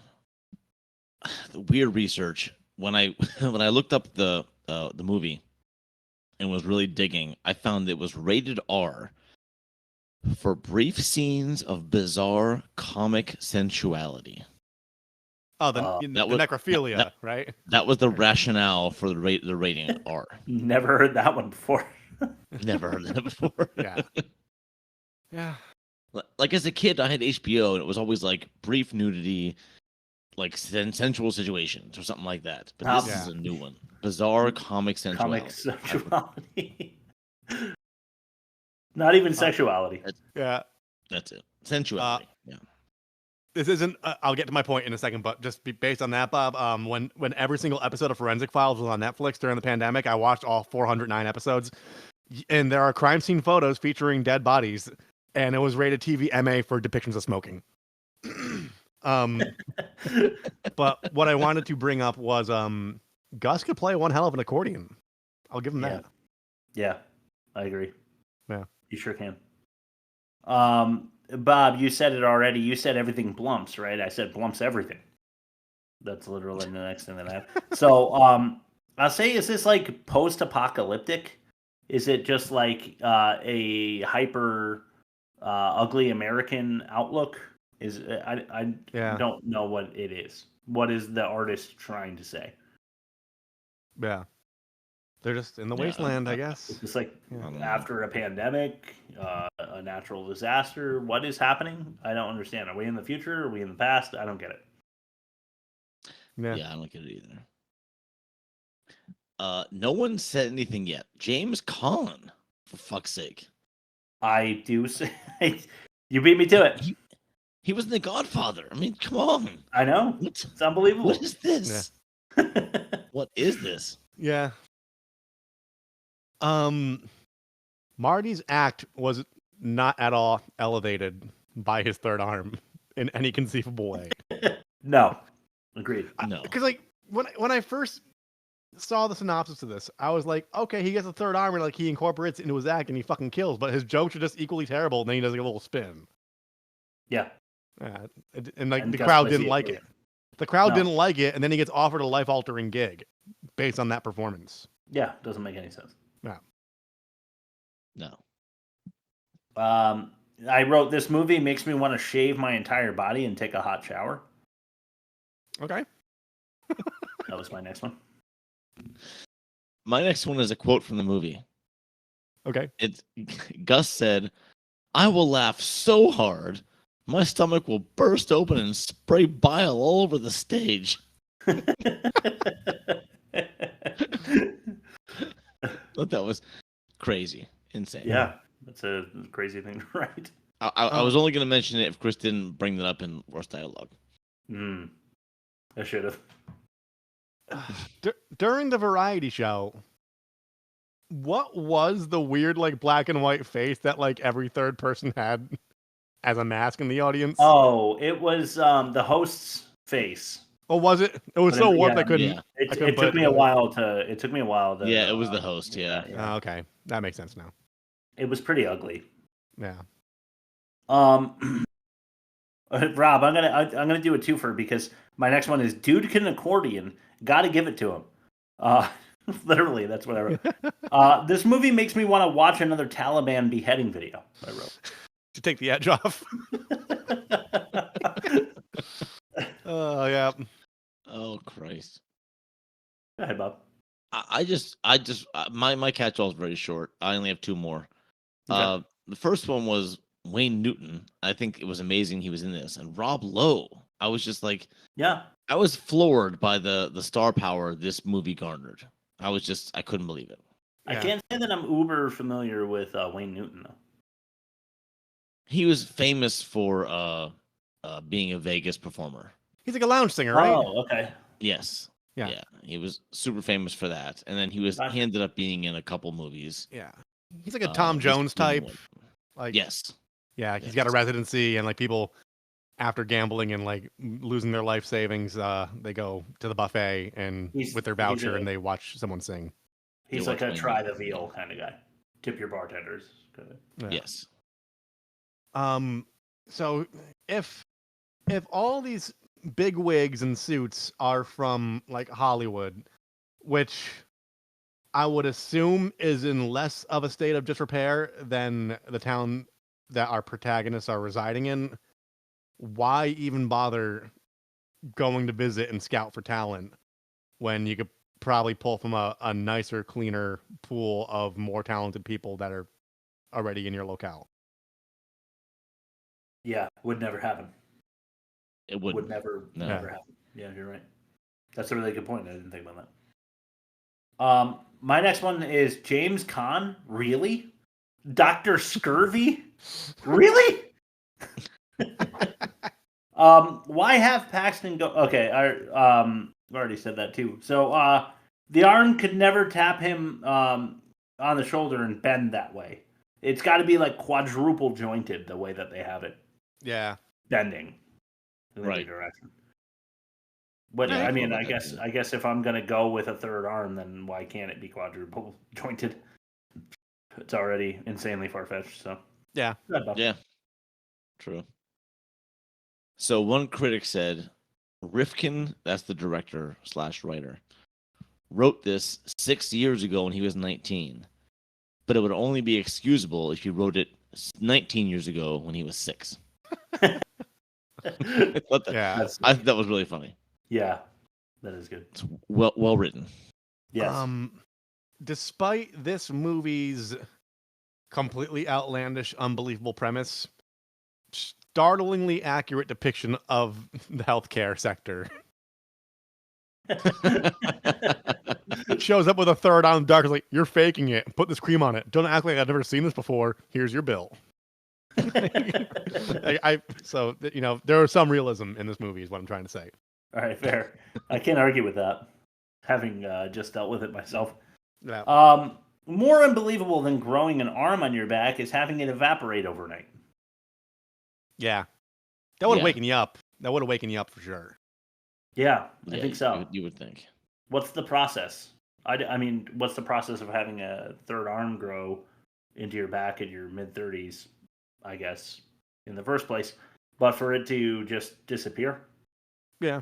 weird research when I looked up the movie and was really digging. I found it was rated R for brief scenes of bizarre comic sensuality. Oh, the necrophilia, right? That was the rationale for the rating R. Never heard that one before. Never heard that before. Yeah. Yeah. Like as a kid, I had HBO, and it was always like brief nudity, like sensual situations or something like that. But this is a new one: bizarre comic sensuality. Not even sexuality. That's it. Sensuality. Yeah. This isn't. I'll get to my point in a second, but just based on that, Bob. When every single episode of Forensic Files was on Netflix during the pandemic, I watched all 409 episodes, and there are crime scene photos featuring dead bodies, and it was rated TV MA for depictions of smoking. But what I wanted to bring up was Gus could play one hell of an accordion. I'll give him that. Yeah, I agree. Yeah, you sure can. Bob, you said it already. You said everything blumps, right? I said blumps everything. That's literally the next thing that I have. So, I'll say, is this like post-apocalyptic? Is it just like a hyper ugly American outlook? I don't know what it is. What is the artist trying to say? Yeah. They're just in the wasteland, I guess. It's just like after a pandemic, a natural disaster. What is happening? I don't understand. Are we in the future? Are we in the past? I don't get it. Yeah, I don't get it either. No one said anything yet. James Caan, for fuck's sake. I do say you beat me to it. He was in The Godfather. I mean, come on. I know. It's unbelievable. What is this? What is this? Yeah. Marty's act was not at all elevated by his third arm in any conceivable way. No. Agreed. No. Because like when I first saw the synopsis of this, I was like, okay, he gets a third arm and like he incorporates it into his act and he fucking kills, but his jokes are just equally terrible and then he does like a little spin. Yeah. And like the crowd didn't like it. The crowd didn't like it, and then he gets offered a life-altering gig based on that performance. Yeah, doesn't make any sense. No. I wrote, this movie makes me want to shave my entire body and take a hot shower. Okay. That was my next one. My next one is a quote from the movie. Okay. It's Gus said, "I will laugh so hard, my stomach will burst open and spray bile all over the stage." Thought that was crazy. Insane. Yeah, that's a crazy thing to write. I was only going to mention it if Chris didn't bring that up in worst dialogue. I should have. During the variety show, what was the weird like black and white face that like every third person had as a mask in the audience? Oh, it was the host's face. Oh, was it? It was so warped I couldn't. Yeah. It took me a while to. It took me a while to. Yeah, it was the host. Yeah. Oh, okay, that makes sense now. It was pretty ugly. Yeah. Rob, I'm gonna do a twofer because my next one is dude can accordion. Got to give it to him. Literally, that's what I wrote. This movie makes me want to watch another Taliban beheading video. I wrote to take the edge off. Oh yeah. Oh Christ. Go ahead, Bob. My catch-all is very short. I only have two more. Okay. The first one was Wayne Newton. I think it was amazing he was in this, and Rob Lowe. I was just like, yeah, I was floored by the star power this movie garnered. I couldn't believe it. I can't say that I'm uber familiar with Wayne Newton though. He was famous for being a Vegas performer. He's like a lounge singer, right? Oh, okay. Yes. Yeah. He was super famous for that, and then he ended up being in a couple movies. Yeah. He's like a Tom Jones type. Like yes. Yeah, he's got a residency, and like people after gambling and like losing their life savings, they go to the buffet and with their voucher and they watch someone sing. He's like a try the veal kind of guy. Tip your bartenders. Yeah. Yes. So if all these big wigs and suits are from like Hollywood, which I would assume is in less of a state of disrepair than the town that our protagonists are residing in, why even bother going to visit and scout for talent when you could probably pull from a nicer, cleaner pool of more talented people that are already in your locale? Yeah, would never happen. It would never happen. Yeah, you're right. That's a really good point. I didn't think about that. My next one is James Caan. Really? Dr. Scurvy? Really? Why have Paxton go? Okay, I already said that too. So the arm could never tap him on the shoulder and bend that way. It's got to be like quadruple jointed the way that they have it. Yeah, bending in the direction. But yeah, I mean, I guess if I'm gonna go with a third arm, then why can't it be quadruple jointed? It's already insanely far fetched. So yeah, true. So one critic said, Rifkin, that's the director / writer, wrote this 6 years ago when he was 19, but it would only be excusable if he wrote it 19 years ago when he was 6. I thought that was really funny. Yeah, that is good. It's well written. Yes. Despite this movie's completely outlandish, unbelievable premise, startlingly accurate depiction of the healthcare sector. Shows up with a third arm. The doctor's like, "You're faking it. Put this cream on it. Don't act like I've never seen this before. Here's your bill." So there is some realism in this movie, is what I'm trying to say. All right, fair. I can't argue with that, having just dealt with it myself. Yeah. More unbelievable than growing an arm on your back is having it evaporate overnight. Yeah, that would have waken you up. That would have waken you up for sure. Yeah, I think so. You would think. What's the process? I mean, what's the process of having a third arm grow into your back in your mid-30s, I guess, in the first place, but for it to just disappear? Yeah.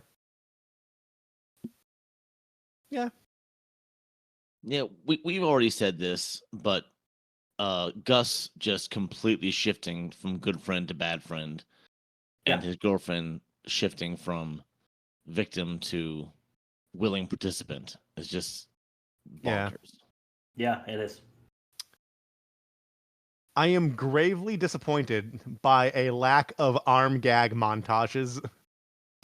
Yeah, we've already said this, but Gus just completely shifting from good friend to bad friend, and his girlfriend shifting from victim to willing participant is just bonkers. Yeah, it is. I am gravely disappointed by a lack of arm gag montages.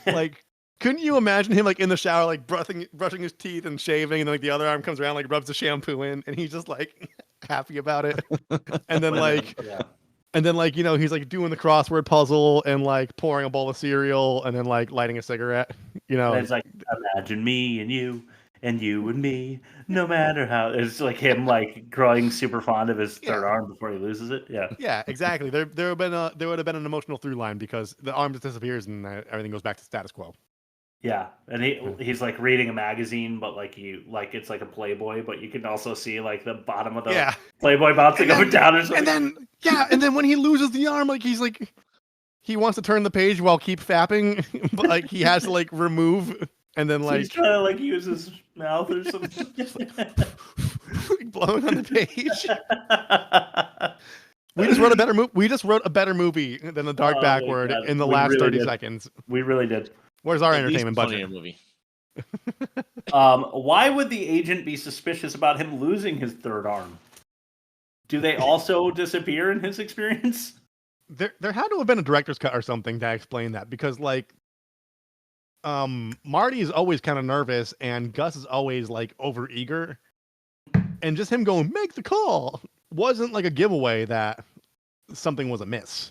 Like, couldn't you imagine him like in the shower, like brushing his teeth and shaving, and then like the other arm comes around, like rubs the shampoo in, and he's just like happy about it. And then he's like doing the crossword puzzle and like pouring a bowl of cereal and then like lighting a cigarette. And it's like, imagine me and you and me, no matter how. It's like him like growing super fond of his third arm before he loses it. Yeah, exactly. There would have been an emotional through line because the arm just disappears and everything goes back to status quo. Yeah, and he's like reading a magazine, but like it's like a Playboy, but you can also see like the bottom of the Playboy bouncing up and down or something. And then when he loses the arm, like he wants to turn the page while keep fapping, but like he has to like remove and then like he's trying to like use his mouth or something, blowing on the page. We just wrote a better movie than The Dark Backward in the last 30 seconds. We really did. Where's our entertainment budget? Movie. Why would the agent be suspicious about him losing his third arm? Do they also disappear in his experience? There had to have been a director's cut or something to explain that, because like Marty is always kind of nervous and Gus is always like overeager. And just him going, make the call, wasn't like a giveaway that something was amiss.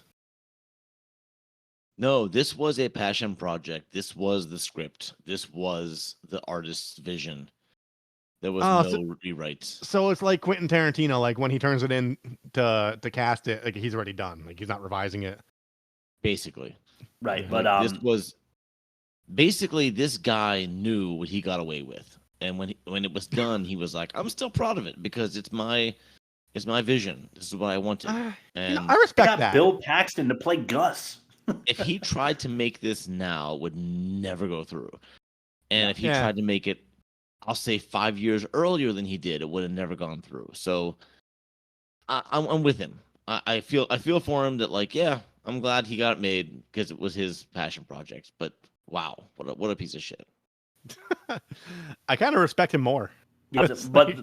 No, this was a passion project. This was the script. This was the artist's vision. There was no rewrites. So it's like Quentin Tarantino, like when he turns it in to cast it, like he's already done. Like he's not revising it. Basically. Right. Like, But this was basically, this guy knew what he got away with. And when it was done, he was like, I'm still proud of it because it's my vision. This is what I wanted. And I respect that. Bill Paxton to play Gus. if he tried to make this now, it would never go through. And if he tried to make it, I'll say 5 years earlier than he did, it would have never gone through. So I'm with him. I feel for him that, like, yeah, I'm glad he got it made because it was his passion project. But wow, what a piece of shit. I kind of respect him more. Yes, but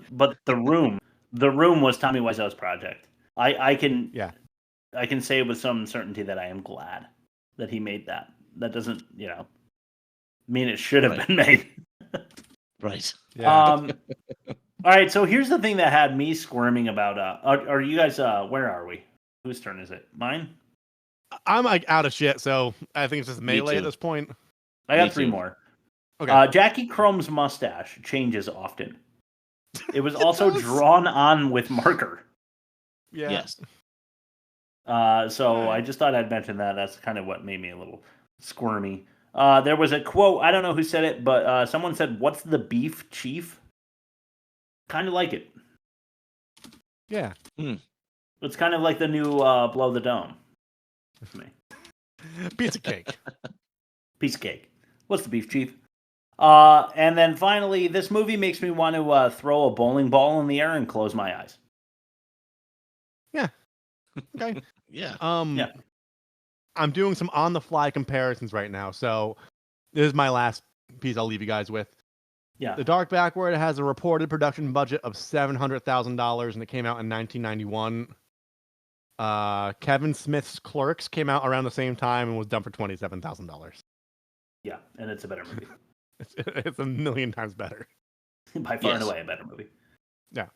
the room was Tommy Wiseau's project. I can say with some certainty that I am glad that he made that. That doesn't, mean it should have been made. Right. Yeah. All right. So here's the thing that had me squirming about. Are you guys? Where are we? Whose turn is it? Mine. I'm like out of shit, so I think it's just melee at this point. I got three more. Okay. Jackie Chrome's mustache changes often. It was also drawn on with marker. Yeah. Yes. So I just thought I'd mention that. That's kind of what made me a little squirmy. There was a quote. I don't know who said it, but someone said, "What's the beef, Chief?" Kind of like it. Yeah. It's kind of like the new Blow the Dome. For me. Piece of cake. Piece of cake. What's the beef, Chief? And then finally, this movie makes me want to throw a bowling ball in the air and close my eyes. Yeah. Okay. Yeah. Yeah. I'm doing some on-the-fly comparisons right now, so this is my last piece I'll leave you guys with. Yeah. The Dark Backward has a reported production budget of $700,000, and it came out in 1991. Kevin Smith's Clerks came out around the same time and was done for $27,000. Yeah, and it's a better movie. It's a million times better. By far and away a better movie. Yeah.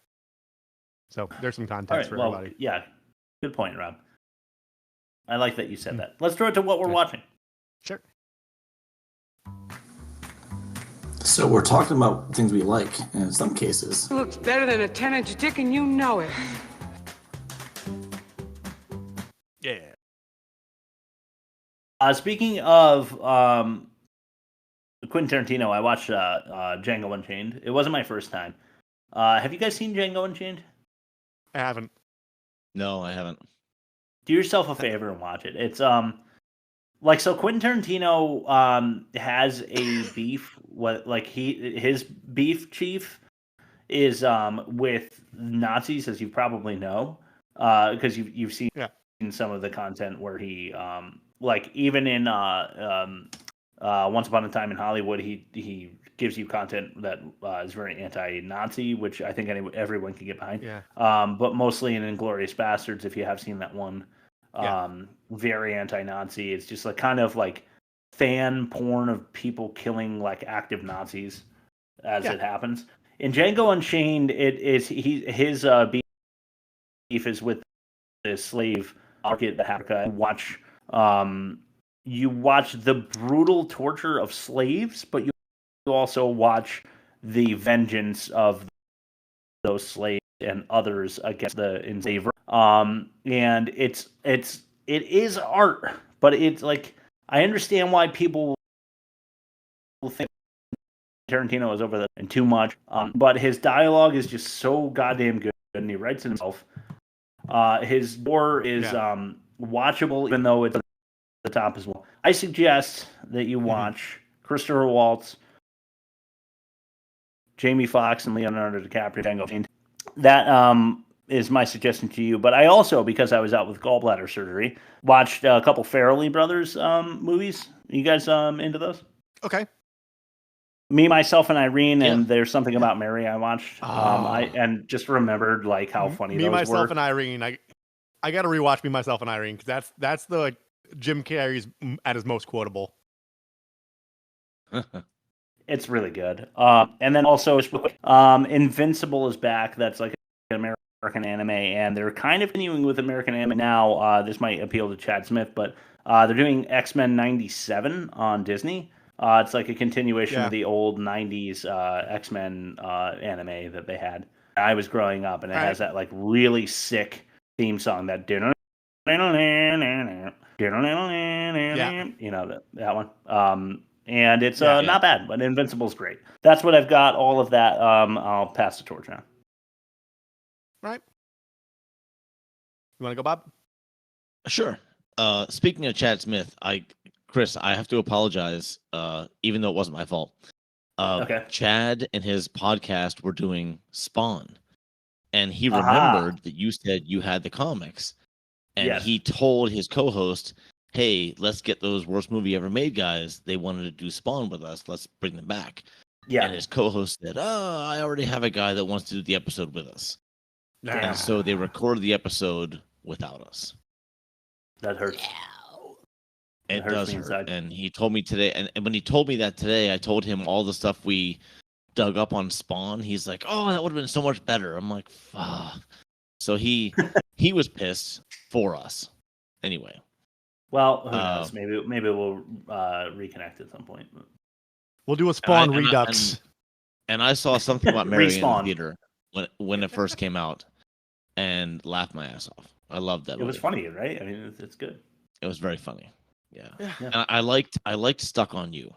So there's some context for everybody. Yeah. Good point, Rob. I like that you said that. Let's throw it to what we're watching. Sure. So we're talking about things we like, and in some cases, It looks better than a 10-inch dick, and you know it. Yeah. Speaking of Quentin Tarantino, I watched Django Unchained. It wasn't my first time. Have you guys seen Django Unchained? I haven't. No, I haven't. Do yourself a favor and watch it. It's so Quentin Tarantino has a beef. His beef chief is with Nazis, as you probably know, because you've seen some of the content where he even in Once Upon a Time in Hollywood, he gives you content that is very anti-Nazi, which I think everyone can get behind. Yeah. But mostly in Inglourious Bastards, if you have seen that one, very anti-Nazi. It's just kind of fan porn of people killing active Nazis as it happens. In Django Unchained, his beef is with the slave market, Africa. You watch the brutal torture of slaves, but you also watch the vengeance of those slaves and others against the enslaver. And it is art, but it's I understand why people think Tarantino is over that and too much. But his dialogue is just so goddamn good, and he writes it himself. His gore is watchable, even though it's at the top as well. I suggest that you watch Christopher Waltz, Jamie Foxx, and Leonardo DiCaprio, Django Unchained. That is my suggestion to you. But I also, because I was out with gallbladder surgery, watched a couple Farrelly Brothers movies. You guys into those? Okay. Me, Myself, and Irene, and There's Something About Mary I watched. I just remembered how funny those were. Me, Myself, and Irene. I got to rewatch Me, Myself, and Irene because that's the Jim Carrey's at his most quotable. It's really good. And then also, Invincible is back. That's like an American anime, and they're kind of continuing with American anime now. This might appeal to Chad Smith, but they're doing X-Men 97 on Disney. It's like a continuation of the old 90s X-Men anime that they had. I was growing up, and it has that like really sick theme song that you know that one. And it's not bad, but Invincible's great. That's what I've got. All of that. I'll pass the torch now. Right. You want to go, Bob? Sure. Speaking of Chad Smith, Chris, I have to apologize, even though it wasn't my fault. Okay. Chad and his podcast were doing Spawn, and he remembered that you said you had the comics, and he told his co-host, hey, let's get those worst movie ever made guys. They wanted to do Spawn with us. Let's bring them back. Yeah. And his co-host said, I already have a guy that wants to do the episode with us. Yeah. And so they recorded the episode without us. That hurts. It does hurt. And he told me today, and when he told me that today, I told him all the stuff we dug up on Spawn. He's like, oh, that would have been so much better. I'm like, fuck. So he was pissed for us. Anyway. Well, who knows? Maybe we'll reconnect at some point. We'll do a Spawn redux. And I saw something about Mary in the theater when it first came out, and laughed my ass off. I loved that. It was funny, right? I mean, it's good. It was very funny. Yeah. And I liked Stuck on You.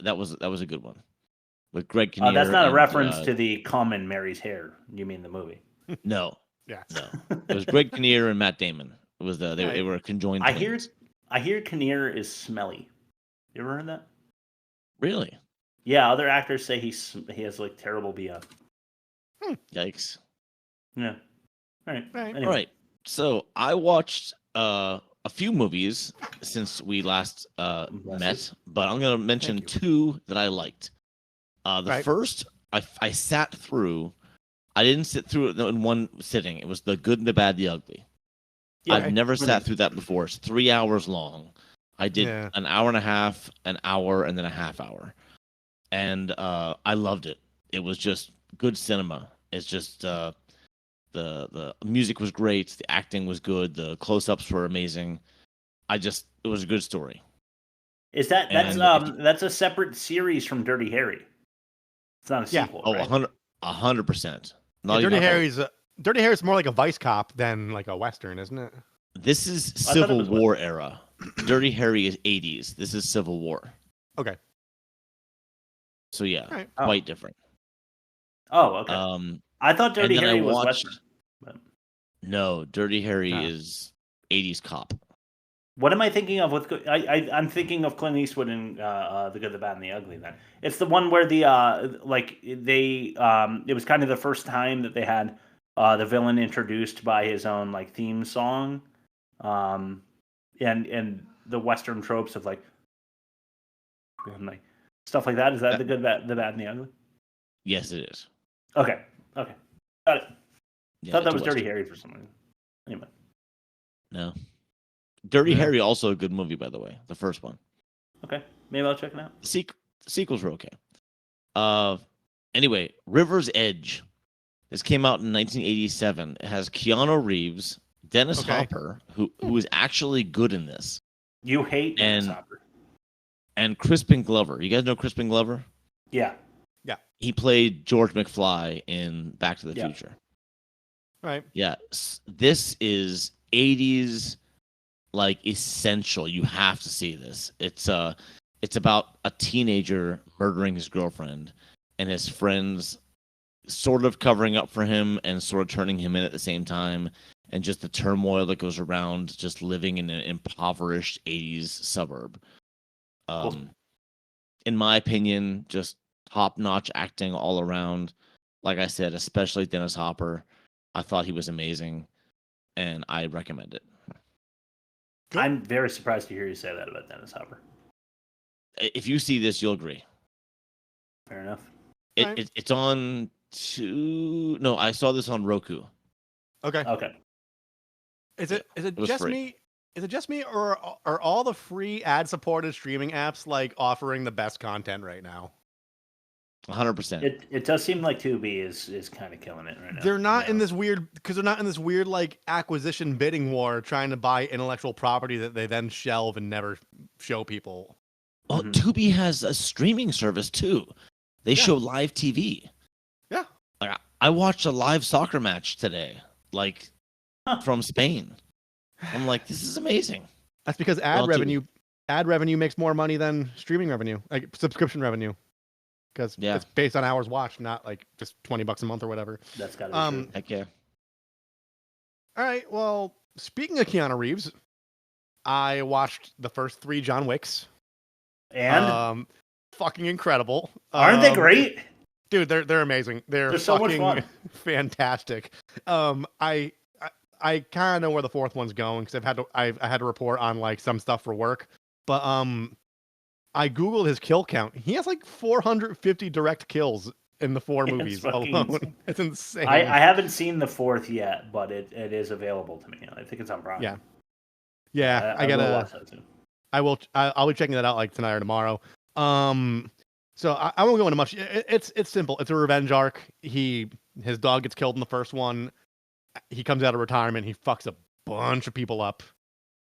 That was a good one with Greg Kinnear. That's not a reference to the common Mary's hair. You mean the movie? No. Yeah. No. It was Greg Kinnear and Matt Damon. It was they were conjoined. I hear Kinnear is smelly. You ever heard that? Really? Yeah, other actors say he has like terrible BF. Yikes. Yeah. All right. Anyway. All right. So I watched a few movies since we last met, but I'm going to mention two that I liked. The first, I sat through. I didn't sit through it in one sitting. It was The Good, the Bad, the Ugly. Yeah, I've never sat through that before. It's 3 hours long. I did an hour and a half, an hour, and then a half hour. And I loved it. It was just good cinema. It's just the music was great. The acting was good. The close-ups were amazing. It was a good story. Is that's a separate series from Dirty Harry? It's not a sequel. Oh, right? 100%. Dirty Harry's more like a vice cop than like a Western, isn't it? This is Civil War era. Dirty Harry is 80s. This is Civil War. Okay. So yeah, quite different. Oh, okay. I thought Dirty Harry was Western. But... No, Dirty Harry is 80s cop. What am I thinking of? I'm thinking of Clint Eastwood in The Good, the Bad, and the Ugly. Then it's the one where it was kind of the first time that they had the villain introduced by his own like theme song, and the Western tropes of like stuff like that. Is that The Good, the Bad, and the Ugly? Yes, it is. Okay, got it. Yeah, thought that was Dirty Harry for some reason. Anyway, no. Dirty Harry, also a good movie, by the way. The first one. Okay, maybe I'll check it out. The sequels were okay. Anyway, River's Edge. This came out in 1987. It has Keanu Reeves, Dennis Hopper, who is actually good in this. You hate Dennis Hopper. And Crispin Glover. You guys know Crispin Glover? Yeah. Yeah. He played George McFly in Back to the Future. Right. Yeah. This is 80s, like, essential. You have to see this. It's about a teenager murdering his girlfriend and his friends sort of covering up for him and sort of turning him in at the same time, and just the turmoil that goes around just living in an impoverished 80s suburb. In my opinion, just top-notch acting all around. Like I said, especially Dennis Hopper. I thought he was amazing, and I recommend it. Good. I'm very surprised to hear you say that about Dennis Hopper. If you see this, you'll agree. Fair enough. It's on No, I saw this on Roku. Okay. Is it just free. me? Is it just me, or are all the free ad-supported streaming apps like offering the best content right now? 100%. It does seem like Tubi is kind of killing it right now. They're not in this weird like acquisition bidding war trying to buy intellectual property that they then shelve and never show people. Well, Tubi has a streaming service too. They show live TV. Yeah. Like, I watched a live soccer match today, like from Spain. I'm like, this is amazing. That's because ad revenue makes more money than streaming revenue, like subscription revenue. Because it's based on hours watched, not like just $20 a month or whatever. That's gotta be true. Heck yeah. All right. Well, speaking of Keanu Reeves, I watched the first 3 John Wicks. And fucking incredible. Aren't they great? Dude, they're amazing. They're so fucking much fun. Fantastic. I kind of know where the 4th one's going because I had to report on like some stuff for work, but I googled his kill count. He has like 450 direct kills in the 4 movies alone. Insane. It's insane. I haven't seen the 4th yet, but it is available to me. I think it's on Prime. Yeah. I gotta watch that too. I'll be checking that out like tonight or tomorrow. So I won't go into much. It's simple. It's a revenge arc. His dog gets killed in the first one. He comes out of retirement. He fucks a bunch of people up,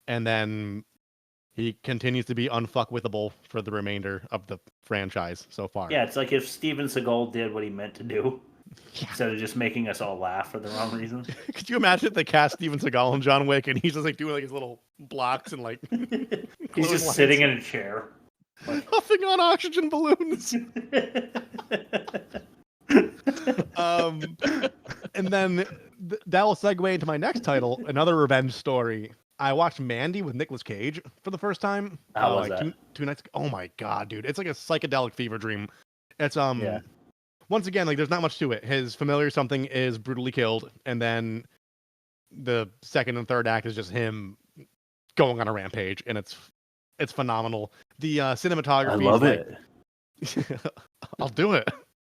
and then he continues to be unfuckwithable for the remainder of the franchise so far. Yeah, it's like if Steven Seagal did what he meant to do instead of just making us all laugh for the wrong reasons. Could you imagine if they cast Steven Seagal and John Wick, and he's just like doing like his little blocks and like he's just sitting in a chair, puffing on oxygen balloons. And then that will segue into my next title, another revenge story. I watched Mandy with Nicolas Cage for the first time. How was like that? Two nights ago. Oh my god, dude! It's like a psychedelic fever dream. It's once again, like there's not much to it. His familiar something is brutally killed, and then the second and third act is just him going on a rampage, and it's phenomenal. The cinematography. I love it. I'll do it.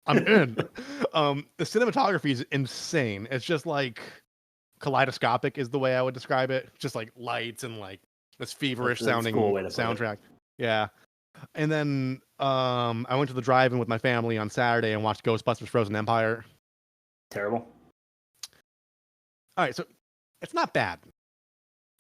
I'm in. The cinematography is insane. It's just like kaleidoscopic is the way I would describe it. Just like lights and like this feverish sounding cool way to soundtrack. Yeah. And then I went to the drive-in with my family on Saturday and watched Ghostbusters Frozen Empire. Terrible. All right, so it's not bad.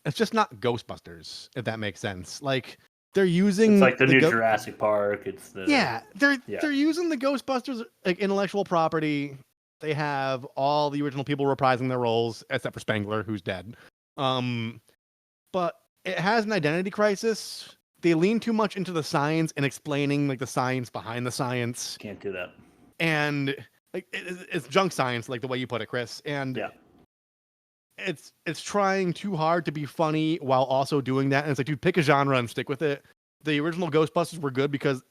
It's just not Ghostbusters, if that makes sense. Like they're using it's like the new Jurassic Park. It's the they're using the Ghostbusters like intellectual property. They have all the original people reprising their roles, except for Spengler, who's dead. But it has an identity crisis. They lean too much into the science and explaining like the science behind the science. Can't do that. And like it's junk science, like the way you put it, Chris. And it's trying too hard to be funny while also doing that. And it's like, dude, pick a genre and stick with it. The original Ghostbusters were good because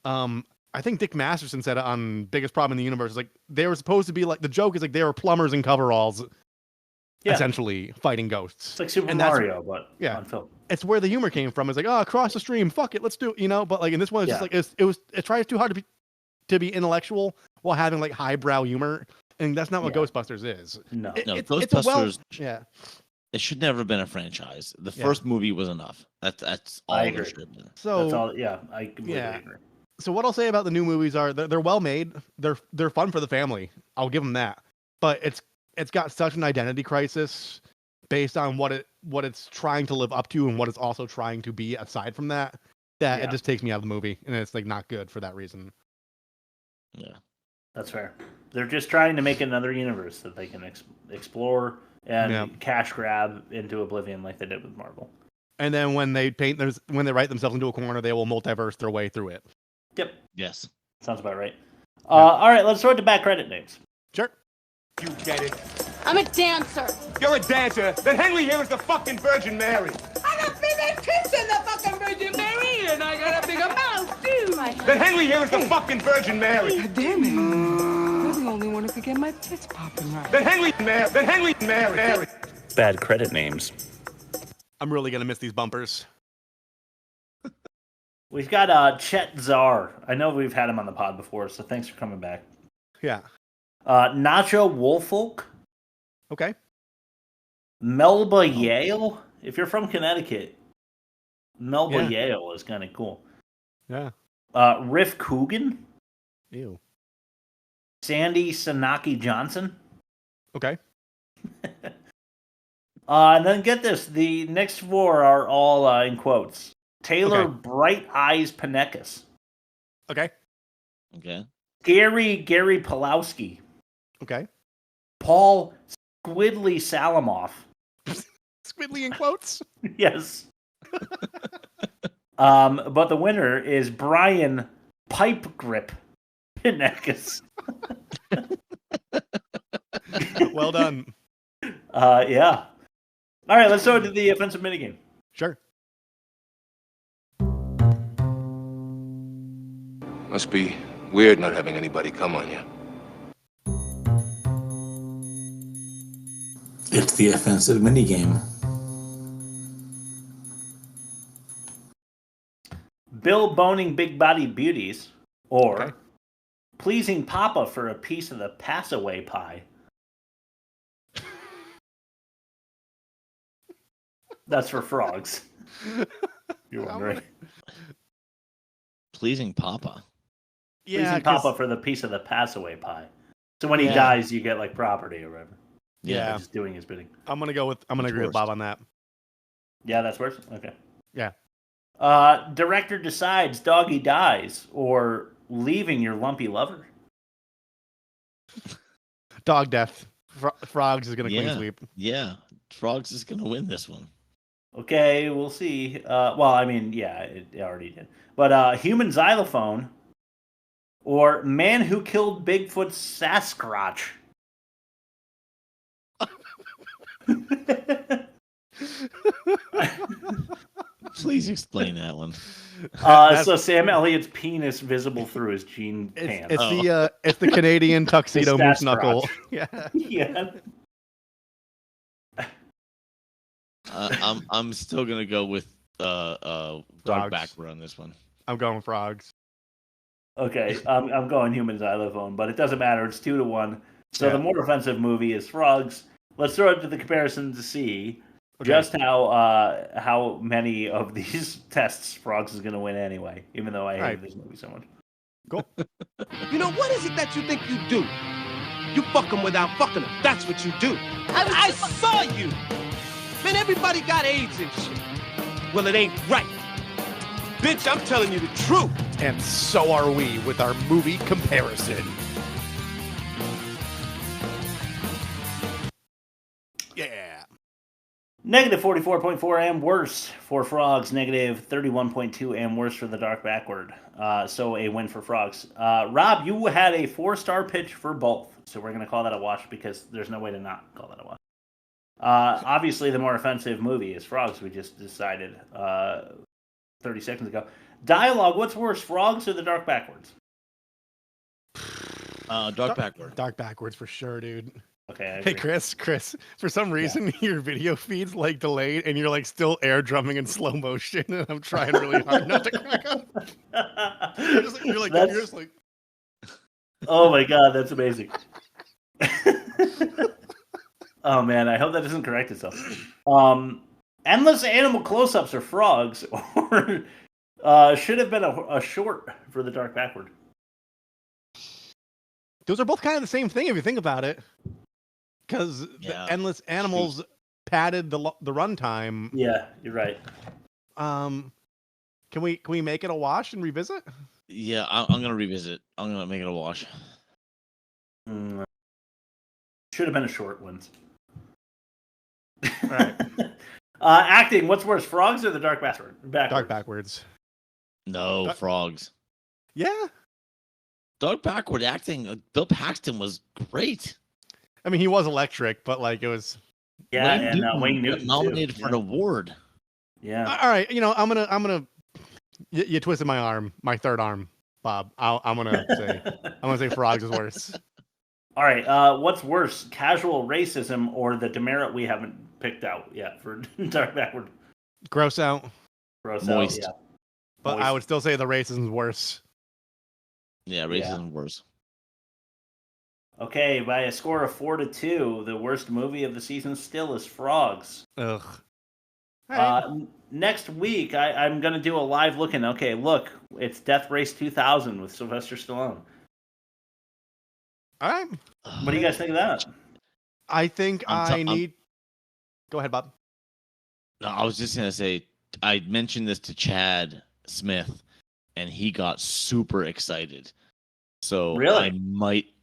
I think Dick Masterson said it on Biggest Problem in the Universe. Like they were supposed to be like the joke is like they were plumbers in coveralls, essentially fighting ghosts. It's like Super Mario, but on film. It's where the humor came from. It's like, oh, across the stream, fuck it, let's do it, you know. But like in this one, it's just like it tries too hard to be intellectual while having like highbrow humor, and that's not what Ghostbusters is. No, Ghostbusters. It should never have been a franchise. The first movie was enough. That's all I there agree. should have been. So that's all. Yeah, I completely agree. So what I'll say about the new movies are they're well made. They're fun for the family. I'll give them that. But it's got such an identity crisis based on what it's trying to live up to and what it's also trying to be aside from that it just takes me out of the movie, and it's like not good for that reason. Yeah, that's fair. They're just trying to make another universe that they can explore and cash grab into oblivion like they did with Marvel. And then when they write themselves into a corner, they will multiverse their way through it. Yep. Yes. Sounds about right. All right, let's throw it to back credit names. Sure. You get it. I'm a dancer. You're a dancer. Then Henry here is the fucking Virgin Mary. I got bigger tits than the fucking Virgin Mary, and I got a bigger mouth, too. Then Henry here is the fucking Virgin Mary. God damn it. You're the only one who could get my tits popping right. Then Henry Mary. Bad credit names. I'm really gonna miss these bumpers. We've got Chet Zar. I know we've had him on the pod before, so thanks for coming back. Yeah. Nacho Woolfolk. Okay. Melba Yale. If you're from Connecticut, Melba Yale is kind of cool. Yeah. Riff Coogan. Ew. Sandy Sanaki Johnson. Okay. And then get this: the next four are all in quotes. Taylor Okay. Bright Eyes Panekis. Okay. Okay. Gary Pulowski. Okay. Paul Squidly Salamoff. Squidly in quotes? Yes. But the winner is Brian Pipe Grip Panekis. Well done. Yeah. All right, let's go to the offensive minigame. Sure. Must be weird not having anybody come on you. It's the offensive minigame. Bill boning big body beauties, or pleasing Papa for a piece of the pass-away pie. That's for frogs. You're wondering. Pleasing Papa. Pleasing Papa for the piece of the pass-away pie. So when he dies, you get like property or whatever. Yeah. Just doing his bidding. I'm gonna agree with Bob on that. Yeah, that's worse. Okay. Yeah. Director decides doggy dies, or leaving your lumpy lover. Dog death. Frogs is gonna clean sweep. Yeah. Frogs is gonna win this one. Okay, we'll see. Well, I mean, yeah, it already did. But human xylophone, or man who killed Bigfoot Sasquatch. Please explain that one. So Sam Elliott's penis visible through his jean pants. It's the Canadian tuxedo moose knuckle. Yeah. Yeah. I'm still gonna go with dog backward on this one. I'm going frogs. Okay, I'm going human xylophone, but it doesn't matter. It's 2-1. So the more offensive movie is frogs. Let's throw it to the comparison to see just how many of these tests frogs is going to win anyway. Even though I hate this movie so much. Cool. You know, what is it that you think you do? You fuck them without fucking them. That's what you do. I saw you. Man, everybody got AIDS and shit. Well, it ain't right. Bitch, I'm telling you the truth. And so are we with our movie comparison. Yeah. Negative 44.4 and worse for frogs. Negative 31.2 and worse for the dark backward. So a win for frogs. Rob, you had a 4-star pitch for both. So we're going to call that a wash because there's no way to not call that a wash. Obviously, the more offensive movie is frogs. We just decided 30 seconds ago. Dialogue, what's worse, frogs or the dark backwards? Dark backward. Dark backwards for sure, dude. Okay. Hey, Chris, for some reason your video feed's like delayed and you're like still air drumming in slow motion and I'm trying really hard not to crack up. You're just like Oh my god, that's amazing. Oh man, I hope that doesn't correct itself. Endless animal close-ups are frogs, or should have been a short for the dark backward. Those are both kind of the same thing if you think about it. Because the endless animals padded the runtime. Yeah, you're right. Can we make it a wash and revisit? Yeah, I'm gonna revisit. I'm gonna make it a wash. Should have been a short one. All right. Acting, what's worse, frogs or the dark backward? Dark backwards. No, frogs. Yeah. Dark backward acting. Bill Paxton was great. I mean, he was electric, but like it was. Yeah, and Wayne Newton nominated for an award. Yeah. All right, I'm gonna. You twisted my arm, my third arm, Bob. I'm gonna say frogs is worse. All right. What's worse, casual racism or the demerit we haven't picked out yet for dark backward? Gross out. Gross Moist. out. Yeah. But Moist. I would still say the racism's worse. Yeah, racism worse. Okay, by a score of 4-2, the worst movie of the season still is Frogs. Ugh. Next week, I'm going to do a live look-in. Okay, look, it's Death Race 2000 with Sylvester Stallone. All right. What do you guys think of that? I think Go ahead, Bob. No, I was just gonna say I mentioned this to Chad Smith, and he got super excited. So really,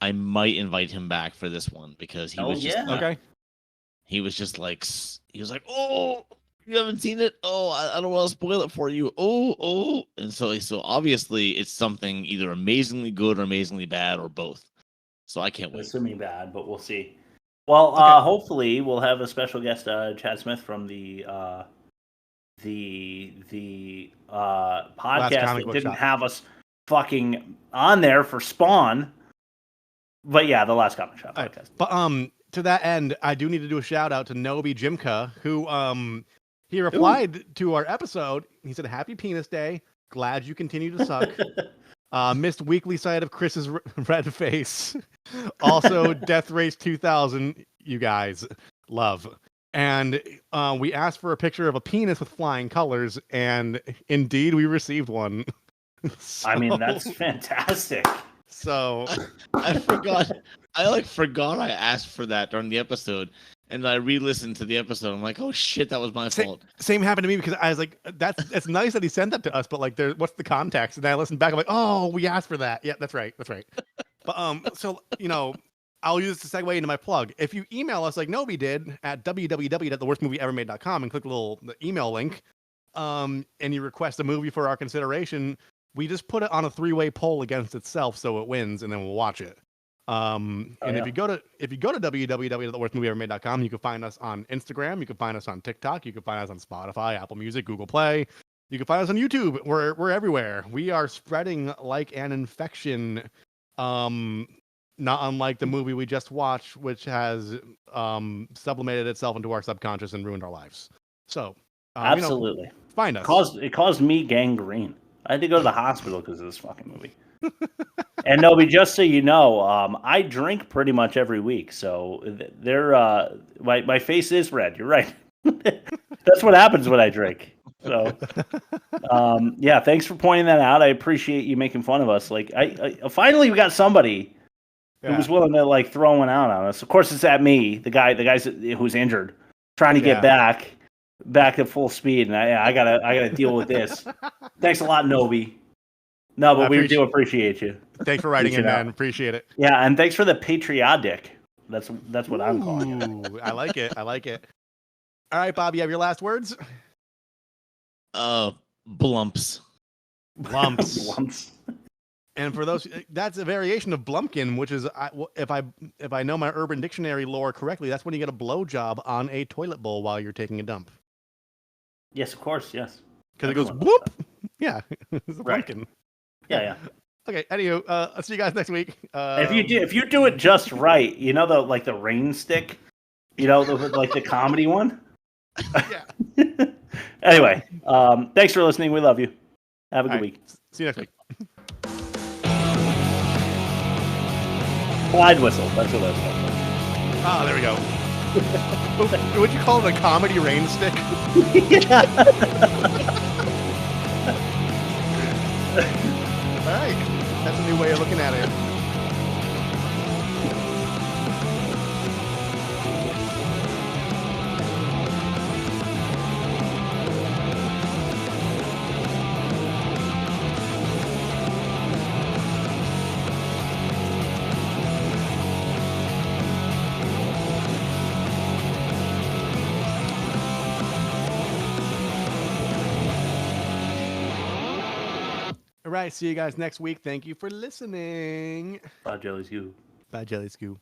I might invite him back for this one because he was just okay. He was just like oh, you haven't seen it? Oh, I don't want to spoil it for you. Oh, and so obviously it's something either amazingly good or amazingly bad or both. So I can't wait. Assuming bad, but we'll see. Well, hopefully we'll have a special guest, Chad Smith from the podcast that didn't have us fucking on there for Spawn. But yeah, the Last Comic Shop podcast. But to that end, I do need to do a shout out to Nobi Jimka, who he replied to our episode. He said, "Happy Penis Day. Glad you continue to suck." Missed weekly sight of Chris's red face. Also, Death Race 2000. You guys love. And we asked for a picture of a penis with flying colors, and indeed we received one. So, I mean, that's fantastic. So I forgot. I forgot I asked for that during the episode, and I re-listened to the episode. I'm like, oh shit, that was my fault. Same happened to me because I was like, it's nice that he sent that to us, but like, what's the context? And then I listened back. I'm like, oh, we asked for that. Yeah, that's right. But so I'll use this to segue into my plug. If you email us like Nobi did at www.theworstmovieevermade.com and click the email link, and you request a movie for our consideration, we just put it on a 3-way poll against itself so it wins, and then we'll watch it. If you go to www.theworstmovieevermade.com, you can find us on Instagram, you can find us on TikTok, you can find us on Spotify, Apple Music, Google Play, you can find us on YouTube. We're everywhere. We are spreading like an infection. Not unlike the movie we just watched, which has sublimated itself into our subconscious and ruined our lives. So absolutely, find us. It caused me gangrene. I had to go to the hospital because of this fucking movie. And Nobi, just so you know, I drink pretty much every week, so my face is red. You're right. That's what happens when I drink. So, yeah, thanks for pointing that out. I appreciate you making fun of us. Like, I finally we got somebody who was willing to like throw one out on us. Of course, it's at me, the guy who's injured, trying to get back at full speed, and I gotta deal with this. Thanks a lot, Nobi. No, but we do appreciate you. Thanks for writing in, man. Appreciate it. Yeah, and thanks for the patriotic. That's what I'm calling it. I like it. All right, Bob, you have your last words? Blumps. Blumps. And for those, that's a variation of Blumpkin, which is, if I know my Urban Dictionary lore correctly, that's when you get a blowjob on a toilet bowl while you're taking a dump. Yes, of course, yes. Because it goes whoop. Yeah, it's a right. Blumpkin. Yeah. Okay. Anywho, I'll see you guys next week. If you do it just right, you know the rain stick, like the comedy one. Yeah. Anyway, thanks for listening. We love you. Have a good week. See you next week. Slide whistle. That's what that's called. Oh, there we go. Would you call it a comedy rain stick? Yeah. All right. That's a new way of looking at it. All right, see you guys next week. Thank you for listening. Bye, Jelly Scoop. Bye, Jelly Scoop.